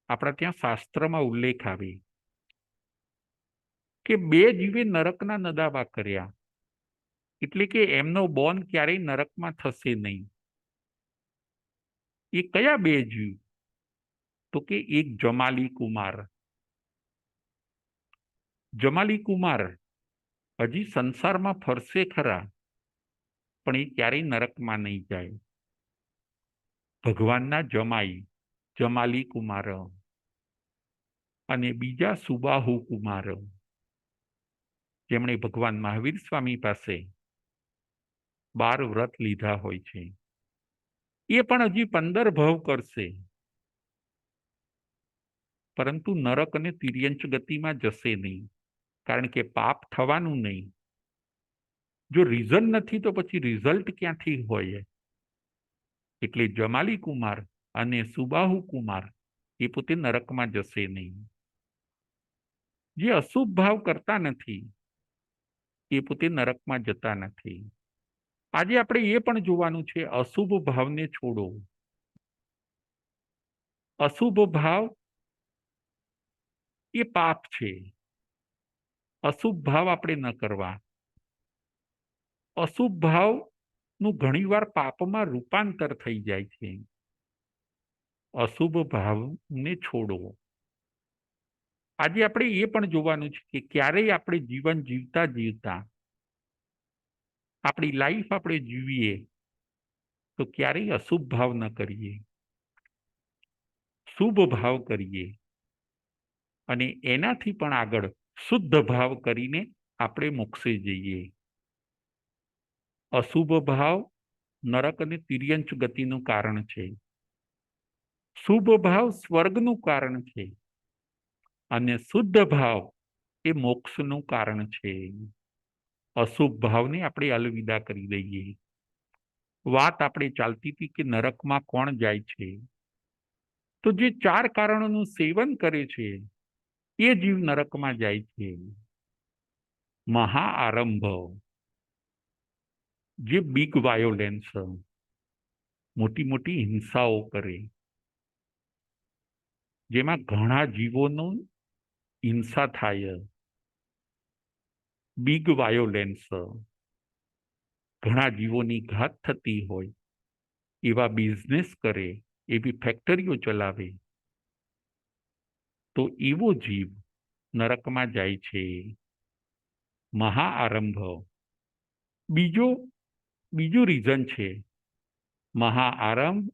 આપણા ત્યાં શાસ્ત્રમાં ઉલ્લેખ આવે કે 2 જીવે નરકના નદાવા કર્યા, એટલે કે એમનો બોન ક્યારેય નરકમાં થશે નહીં. એ કયા 2 જીવ? તો કે એક જમાલી કુમાર. જમાલી કુમાર હજી સંસારમાં ફરશે ખરા, પણ એ ક્યારેય નરકમાં નહીં જાય. ભગવાનના જમાઈ જમાલી કુમાર અને બીજા સુબાહુ કુમાર, જેમણે ભગવાન મહાવીર સ્વામી પાસે 12 વ્રત લીધા હોય છે, એ પણ હજી 15 ભવ કરશે, પરંતુ નરક અને તિર્યંચ ગતિમાં જશે નહીં, કારણ કે પાપ થવાનું નહીં. જો રીઝન નથી તો પછી રિઝલ્ટ ક્યાંથી હોય? એટલે જમાલી કુમાર અને સુબાહુ કુમાર એ પોતે નરકમાં જશે નહીં. જે અશુભ ભાવ કરતા નથી એ પોતે નરકમાં જતા નથી. આજે આપણે એ પણ જોવાનું છે, અશુભ ભાવને છોડો. અશુભ ભાવ એ પાપ છે. અશુભ ભાવ આપણે ન કરવા. અશુભ ભાવનું ઘણીવાર પાપમાં રૂપાંતર થઈ જાય છે. અશુભ ભાવને છોડો. આજે આપણે એ પણ જોવાનું છે કે ક્યારેય આપણે જીવન જીવતા જીવતા આપણી લાઈફ આપણે જીવીએ તો ક્યારેય અશુભ ભાવ ન કરીએ, શુભ ભાવ કરીએ, અને એનાથી પણ આગળ શુદ્ધ ભાવ કરીને આપણે મોક્ષે જઈએ. અશુભ ભાવ નરક અને તિર્યંચ ગતિનું કારણ છે. શુભ ભાવ સ્વર્ગનું કારણ છે અને શુદ્ધ ભાવ એ મોક્ષનું કારણ છે. અશુભ ભાવને આપણે અલવિદા કરી દઈએ. વાત આપણે ચાલતી હતી કે નરકમાં કોણ જાય છે? તો જે 4 કારણોનું સેવન કરે છે એ જીવ નરકમાં જાય છે. મહાઆરંભ, જે બિગ વાયોલેન્સ, મોટી મોટી હિંસાઓ કરે, જેમાં ઘણા જીવોનો હિંસા થાય, બિગ વાયોલેન્સ, ઘણા જીવોની ઘાત થતી હોય એવા બિઝનેસ કરે, એવી ફેક્ટરીઓ ચલાવે, તો એવો જીવ નરકમાં જાય છે. મહાઆરંભ બીજું રીઝન છે. મહાઆરંભ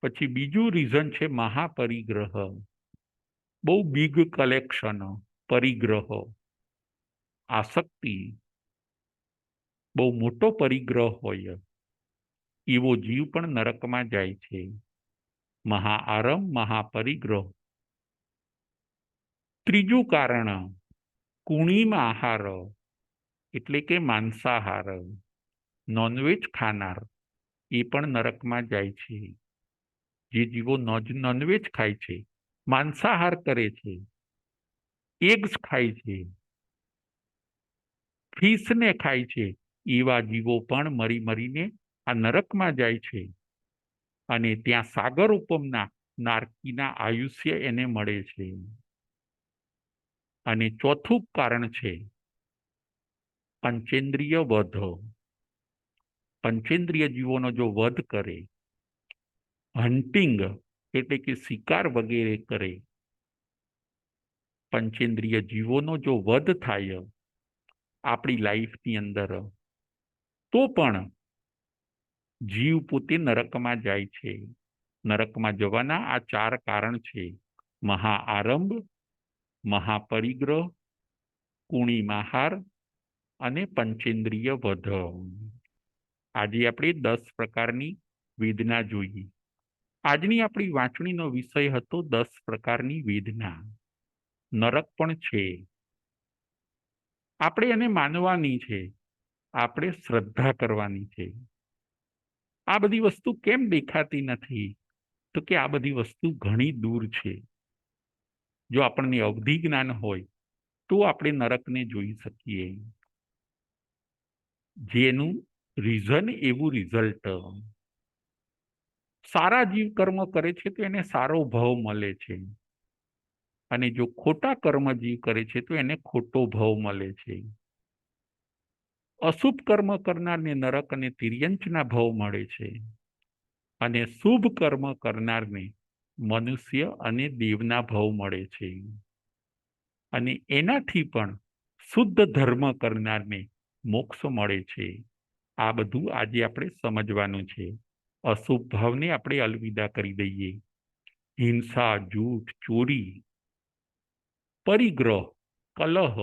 પછી બીજું રીઝન છે મહાપરિગ્રહ. બહુ બિગ કલેક્શન, પરિગ્રહ, આસક્તિ, બહુ મોટો પરિગ્રહ હોય એવો જીવ પણ નરકમાં જાય છે. મહાઆરંભ, મહાપરિગ્રહ. ત્રીજું કારણ કુણીમ આહાર, એટલે કે માંસાહાર, નોનવેજ ખાનાર, એ પણ નરકમાં જાય છે. જે જીવો નોનવેજ ખાય છે, માંસાહાર કરે છે, એગ્સ ખાય છે, ફિશને ખાય છે, એવા જીવો પણ મરી મરીને આ નરકમાં જાય છે. અને ત્યાં સાગર ઉપમના નારકીના આયુષ્ય એને મળે છે. અને ચોથું કારણ છે પંચેન્દ્રિય વધ. પંચેન્દ્રિય જીવોનો જો વધ કરે, હન્ટિંગ એટલે કે શિકાર વગેરે કરે, પંચેન્દ્રિય જીવોનો જો વધ થાય આપણી લાઈફની અંદર, તો પણ જીવ પોતે નરકમાં જાય છે. નરકમાં જવાના આ 4 કારણ છે: મહાઆરંભ, મહાપરિગ્રહ, કુણીમાહાર અને પંચેન્દ્રિય વધ. આજે આપણે 10 પ્રકારની વેદના જોઈએ. આજની આપણી વાંચણીનો વિષય હતો 10 પ્રકારની વેદના. નરક પણ છે, આપણે એને માનવાની છે, આપણે શ્રદ્ધા કરવાની છે. આ બધી વસ્તુ કેમ દેખાતી નથી? તો કે આ બધી વસ્તુ ઘણી દૂર છે. જો આપણને અવધિ જ્ઞાન હોય તો આપણે નરકને જોઈ શકીએ. જેનું રીઝન એવું રિઝલ્ટ. સારા જીવ કર્મ કરે છે તો એને સારો ભાવ મળે છે, અને જો ખોટા કર્મ જીવ કરે છે તો એને ખોટો ભાવ મળે છે. અશુભ કર્મ કરનારને નરક અને તિર્યંચના ભાવ મળે છે, અને શુભ કર્મ કરનારને મનુષ્ય અને દેવના ભાવ મળે છે. અને એનાથી પણ શુદ્ધ ધર્મ કરનારને મોક્ષ મળે છે. આ બધું આજે આપણે સમજવાનું છે. અશુભ ભાવને આપણે અલવિદા કરી દઈએ. હિંસા, જૂઠ, ચોરી, પરિગ્રહ, કલહ,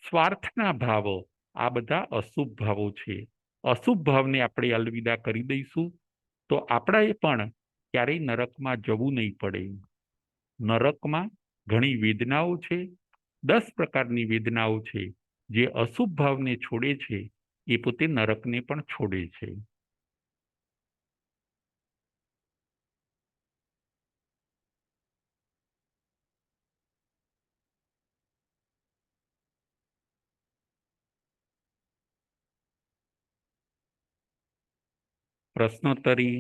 સ્વાર્થના ભાવો, આ બધા અશુભ ભાવો છે. અશુભ ભાવને આપણે અલવિદા કરી દઈશું તો આપણે પણ ક્યારેય નરકમાં જવું નહીં પડે. નરકમાં ઘણી વેદનાઓ છે. 10 પ્રકારની વેદનાઓ છે. જે અશુભ ભાવને છોડે છે એ પોતે નરકને પણ છોડે છે. પ્રશ્નોત્તરી.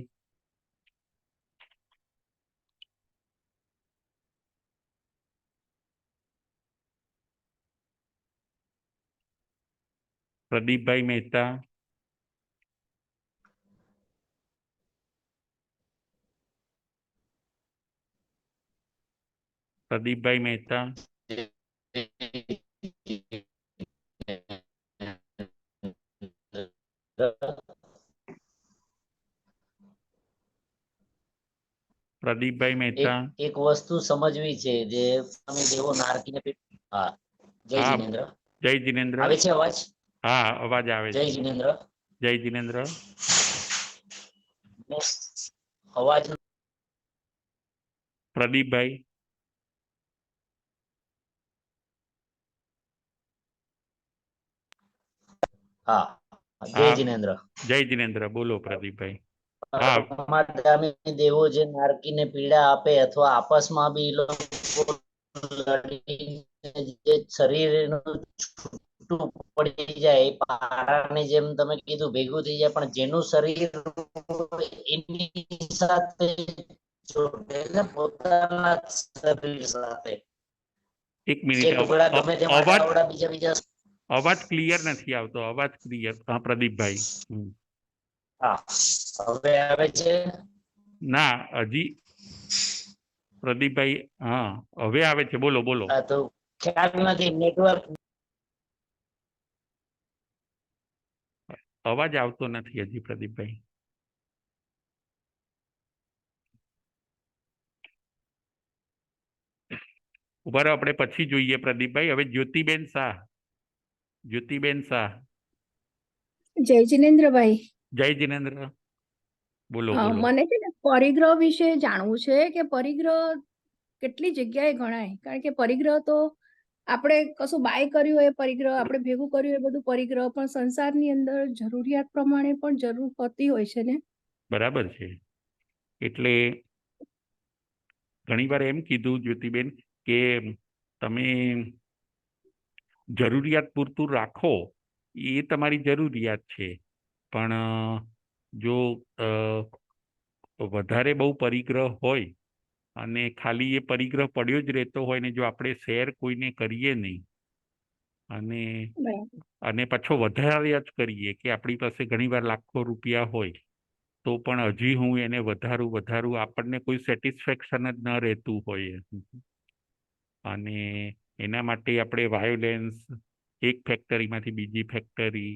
પ્રદીપભાઈ મહેતા. પ્રદીપભાઈ મહેતા. પ્રદીપભાઈ મહેતા. એક વસ્તુ સમજવી છે, જે તમે જેવો નારકીને હા, જય હા, જિનેન્દ્ર. જય જિનેન્દ્ર. આવે છે અવાજ? હા, અવાજ આવે જય છે. જિનેન્દ્ર. જય જિનેન્દ્ર. અવાજ. પ્રદીપભાઈ. હા, જય હા, જિનેન્દ્ર. જય જિનેન્દ્ર. બોલો પ્રદીપભાઈ. હા. પરમાગામી દેવો જે નારકીને પીડા આપે, અથવા આપસમાં બી લોકો લડીને જે શરીરનું છૂટું પડી જાય, પારાની જેમ તમે કીધું ભેગું થઈ જાય, પણ જેનું શરીર એની સાથે જોડેલા પોતાના શરીર સાથે એક જે મિનિટ. ટુકડા ગમે તે માટે અવાજ આવડા બીજા બીજા અવાજ ક્લિયર નથી આવતો, અવાજ ક્લિયર. હા પ્રદીપભાઈ. હા, હવે આવે છે? ના, હજી પ્રદીપભાઈ, હા હવે આવે છે, બોલો બોલો. આ તો ખ્યાલ નથી, નેટવર્ક. અવાજ આવતો નથી હજી પ્રદીપભાઈ. ઉભા રહો, આપણે પછી જોઈએ પ્રદીપભાઈ. હવે જ્યોતિબેન શાહ. જ્યોતિબેન શાહ. જય જિનેન્દ્રભાઈ. જય જિનેન્દ્ર. બોલો બોલો. મને છે ને પરિગ્રહ વિશે જાણવું છે કે પરિગ્રહ કેટલી જગ્યાએ ગણાય, કારણ કે પરિગ્રહ તો આપણે કશું બાય કર્યું હોય, પરિગ્રહ આપણે ભેગું કર્યું હોય, બધું પરિગ્રહ, પણ સંસારની અંદર જરૂરિયાત પ્રમાણે પણ જરૂર હોતી હોય છે ને. બરાબર છે. એટલે ઘણીવાર એમ કીધું જ્યોતિબેન કે તમે જરૂરિયાત પૂરતું રાખો એ તમારી જરૂરિયાત છે, પણ જો વધારે બહુ પરિગ્રહ હોય અને ખાલી એ પરિગ્રહ પડ્યો જ રહેતો હોય ને જો આપણે શેર કોઈને કરીએ નહીં અને બરાબર. અને પાછો વધારે જ કરીએ કે આપણી પાસે ઘણીવાર લાખો રૂપિયા હોય તો પણ હજી હું એને વધારું, આપણને કોઈ સેટિસ્ફેક્શન જ ન રહેતું હોય, અને એના માટે આપણે વાયોલેન્સ, એક ફેક્ટરીમાંથી બીજી ફેક્ટરી,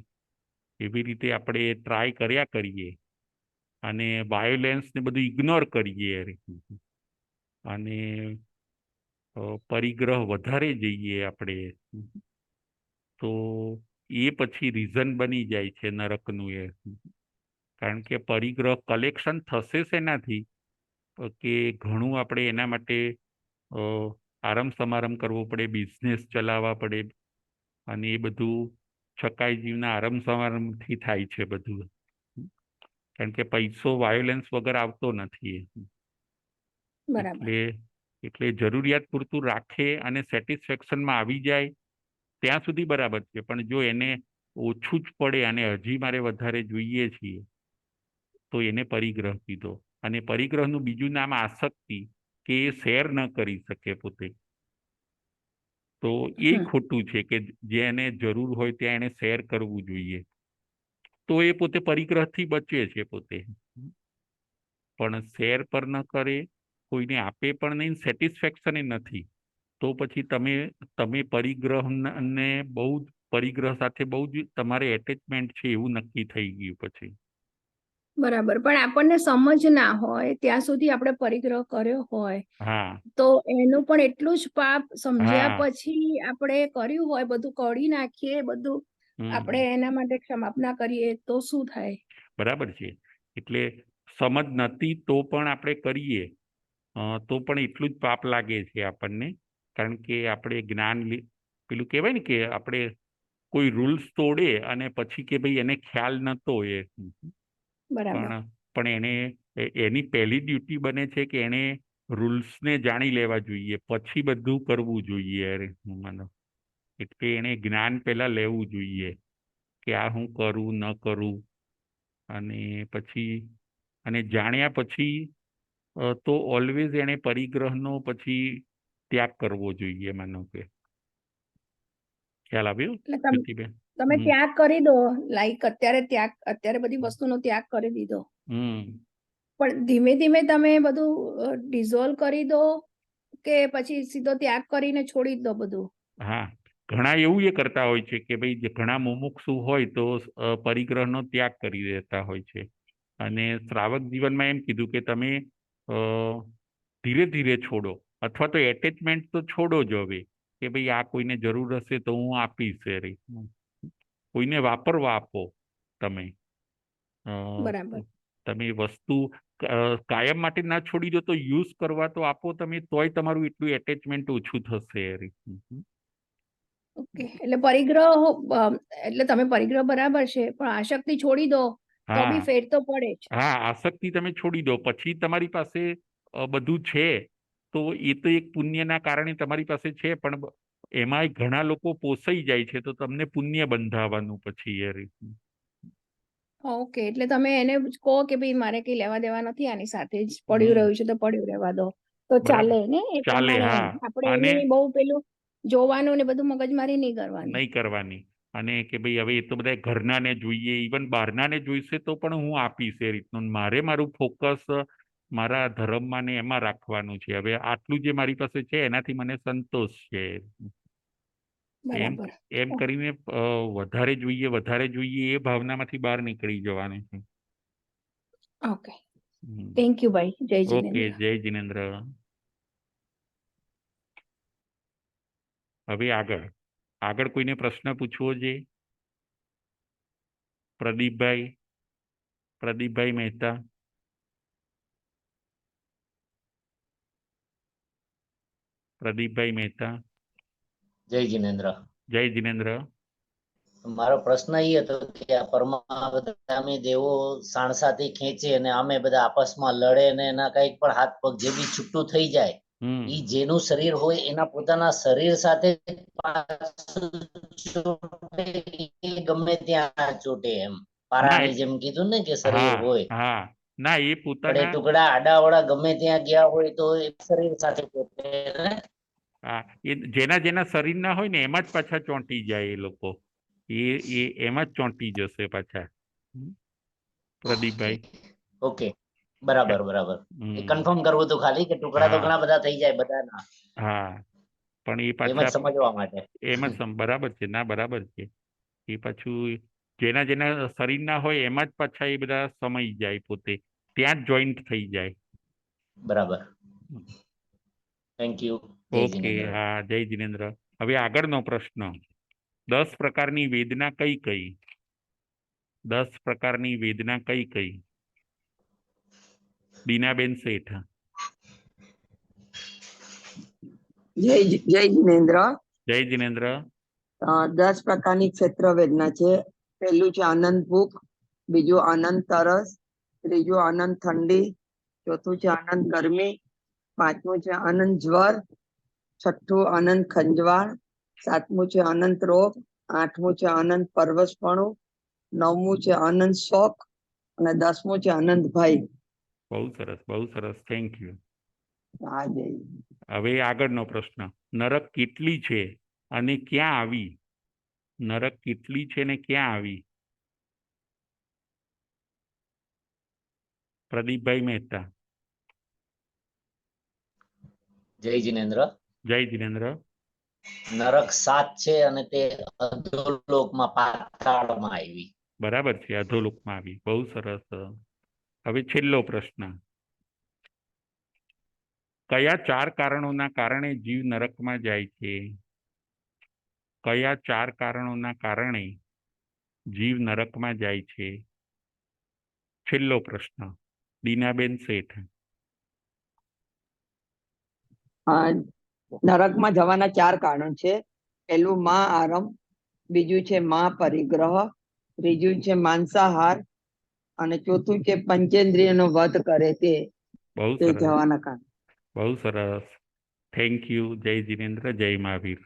એવી રીતે આપણે ટ્રાય કર્યા કરીએ અને વાયોલેન્સ ને બધું ઇગ્નોર કરીએ અને પરિગ્રહ વધારે જઈએ આપણે, તો એ પછી રીઝન બની જાય છે નરકનું. એ કારણ કે પરિગ્રહ કલેક્શન થશે શેનાથી કે ઘણું આપણે એના માટે આરામ સમારંભ કરવો પડે, બિઝનેસ ચલાવવા પડે, અને એ બધું છકાઈ જીવના આરામ સમારંભથી થાય છે બધું, કારણ કે પૈસો વાયોલેન્સ વગર આવતો નથી. બરાબર. એટલે એટલે જરૂરિયાત પૂરતું રાખે અને સેટિસ્ફેક્શનમાં આવી જાય ત્યાં સુધી બરાબર છે, પણ જો એને ઓછું જ પડે અને હજી મારે વધારે જોઈએ છીએ તો એને પરિગ્રહ કીધો. અને પરિગ્રહનું બીજું નામ આસક્તિ, કે એ શેર ન કરી શકે પોતે, તો એ ખોટું છે કે જેને જરૂર હોય ત્યાં એને શેર કરવું જોઈએ, તો એ પોતે પરિગ્રહથી બચે છે પોતે. પણ શેર પર ન કરે, કોઈને આપે પણ નહીં, સેટિસ્ફેક્શન નથી, તો પછી તમે પરિગ્રહને બહુ જ પરિગ્રહ સાથે બહુ જ તમારે એટેચમેન્ટ છે એવું નક્કી થઈ ગયું પછી. બરાબર, પણ આપણને સમજ ના હોય ત્યાં સુધી આપણે પરિગ્રહ કર્યો હોય હા તો એનું પણ એટલું જ પાપ સમજ્યા હા. પછી આપણે કર્યું હોય, બધું કળી નાખીએ, બધું આપણે એના માટે ક્ષમાપના કરીએ તો શું થાય? બરાબર છે. એટલે સમજ નથી તો પણ આપણે કરીએ તો પણ એટલું જ પાપ લાગે છે આપણને, કારણ કે આપણે જ્ઞાન પેલું કહેવાય ને કે આપણે કોઈ રૂલ્સ તોડે અને પછી કે ભાઈ એને ખ્યાલ નતો એ, બરાબર. પણ એની પહેલી ડ્યુટી બને છે કે એને રૂલ્સને જાણી લેવા જોઈએ, પછી બધું કરવું જોઈએ. અરે માનો એટલે એને જ્ઞાન પહેલા લેવું જોઈએ કે આ હું કરું ન કરું, અને પછી અને જાણ્યા પછી તો ઓલવેઝ એને પરિગ્રહનો પછી ત્યાગ કરવો જોઈએ. માનો કે ખ્યાલ આવ્યો એટલે જ્યોતિબેન? તમે ત્યાગ કરી દો, લાઈક અત્યારે બધી વસ્તુનો ત્યાગ કરી દીધો, પણ ધીમે ધીમે તમે બધું ડિઝોલ્વ કરી દો કે પછી સીધો ત્યાગ કરીને છોડી દો બધું? હા, ઘણા એવું એ કરતા હોય છે કે ભાઈ ઘણા મુમુક્ષુ હોય તો પરિગ્રહનો ત્યાગ કરી દેતા હોય છે, અને શ્રાવક જીવનમાં એમ કીધું કે તમે ધીરે ધીરે છોડો, અથવા તો એટેચમેન્ટ તો છોડો જ હવે, કે ભાઈ આ કોઈને જરૂર હશે તો હું આપીશ, કોઈને વાપરવા આપો. તમે બરાબર. તમે વસ્તુ કાયમ માટે ના છોડી દો તો યુઝ કરવા તો આપો તમે, તોય તમારું એટલું એટેચમેન્ટ ઓછું થશે. ઓકે, એટલે પરિગ્રહ એટલે તમે પરિગ્રહ બરાબર છે, પણ આસક્તિ છોડી દો તો બી હા ફેર તો પડે જ. હા, આસક્તિ તમે છોડી દો પછી તમારી પાસે બધું છે, તો એ તો એક પુણ્યના કારણે તમારી પાસે છે, પણ એમાંય ઘણા લોકો પોસાઈ જાય છે તો તમને પુણ્ય બંધાવવાનું પછી યાર. ઓકે, એટલે તમે એને કહો કે ભાઈ મારે કઈ લેવા દેવા નથી આની સાથે, જ પડ્યું રહ્યું છે તો પડ્યું રહેવા દો, તો ચાલે બરાબર, ને? એ ચાલે. પ્રમાણે હા, આપણે અને એની બહુ પેલું જોવાનું ને બધું મગજમારી નહીં કરવાની. નહીં કરવાની. અને કે ભાઈ હવે એ તો બધા ઘરનાને જોઈએ, ઇવન બહારનાને જોઈશે તો પણ હું આપીશ એ રીતનું. મારે મારું ફોકસ મારા ધર્મમાં ને એમાં રાખવાનું છે. હવે આટલું જે મારી પાસે છે એનાથી મને સંતોષ છે. એમ બરાબર. એમ કરીને વધારે જોઈએ એ ભાવનામાંથી બહાર નીકળી જવાનું છે. Okay, hmm. થેન્ક યુ ભાઈ. જય ઓકે, જિનેન્દ્ર. જય જિનેન્દ્ર. હવે આગળ કોઈને પ્રશ્ન પૂછવો છે? પ્રદીપભાઈ મહેતા. પ્રદીપભાઈ મહેતા. જય જિનેન્દ્ર. જય જિનેન્દ્ર. મારો પ્રશ્ન એ હતો કે આ પરમાગમી દેવો સાણસાથી ખેંચે અને અમે બધા આપસમાં લડે ને એના કંઈક પણ હાથ પગ જે બી છૂટું થઈ જાય, હમ ઈ જેનું શરીર હોય એના પોતાના શરીર સાથે પાછું ચોંટે, એ ગમે ત્યાં ચોટે એમ. ના પારાની જેમ કીધું ને કે શરીર હા હોય હા ના એ પણ એ પોતાના ટુકડા આડાવડા ગમે ત્યાં ગયા હોય તો એ શરીર સાથે ચોટે ને. એ જેના શરીરના હોય ને એમાં જ પાછા ચોંટી જાય એ લોકો. એ એમાં જ ચોંટી જશે પાછા. હમ. પ્રદીપભાઈ. ઓકે, બરાબર બરાબર. એ હમ. કન્ફર્મ કરવું હતું ખાલી કે ટુકડા તો હા ઘણા બધા થઈ જાય બધાના, હા પણ એ એમ જ પાછા સમજવા માટે. બરાબર છે. ના બરાબર છે. એ પાછું જેના શરીરના હોય એમાં જ પાછા એ બધા સમાઈ જાય, પોતે ત્યાં જ જોઈન્ટ થઈ જાય. બરાબર. Thank you. જય ઓકે, જિનેન્દ્ર. હા, જય જિનેન્દ્ર. હવે આગળનો પ્રશ્ન. 10 પ્રકારની વેદના કઈ કઈ? 10 પ્રકારની વેદના કઈ કઈ? બીનાબેન શેઠ. જય જિનેન્દ્ર. જય જિનેન્દ્ર. 10 પ્રકારની ક્ષેત્ર વેદના છે. પહેલું છે આનંદ ભૂખ, બીજું આનંદ તરસ, ત્રીજું આનંદ ઠંડી, ચોથું છે આનંદ ગરમી, પાંચમું છે આનંદ જ્વર, છઠ્ઠું આનંદ ખંજવાળ, સાતમું છે આનંદ રોગ, આઠમું છે આનંદ પરવશપણું, નવમું છે આનંદ શોક અને 10મું છે આનંદ ભય. બહુ સરસ, બહુ સરસ. Thank you. હા જય. હવે આગળનો પ્રશ્ન. નરક કેટલી છે અને ક્યાં આવી? નરક કેટલી છે ને ક્યાં આવી? પ્રદીપભાઈ મહેતા. જય જિનેન્દ્ર. જય જિનેન્દ્ર. નરક 7 છે અને તે અધોલોકમાં પાતાળમાં આવી. બરાબર છે, અધોલોકમાં આવી. બહુ સરસ. હવે છેલ્લો પ્રશ્ન. કયા 4 કારણોના કારણે જીવ નરકમાં જાય છે? કયા 4 કારણોના કારણે જીવ નરકમાં જાય છે? છેલ્લો પ્રશ્ન. દીનાબેન શેઠ. નરકમાં જવાના 4 કારણ છે. પહેલું મા આરમ, બીજું છે મા પરિગ્રહ, ત્રીજું છે માંસાહાર અને ચોથું છે પંચેન્દ્રિયનો વધ કરે તે બહુ સરસ, જવાના કારણ. બહુ સરસ. Thank you. જય જિનેન્દ્ર. જય મહાવીર.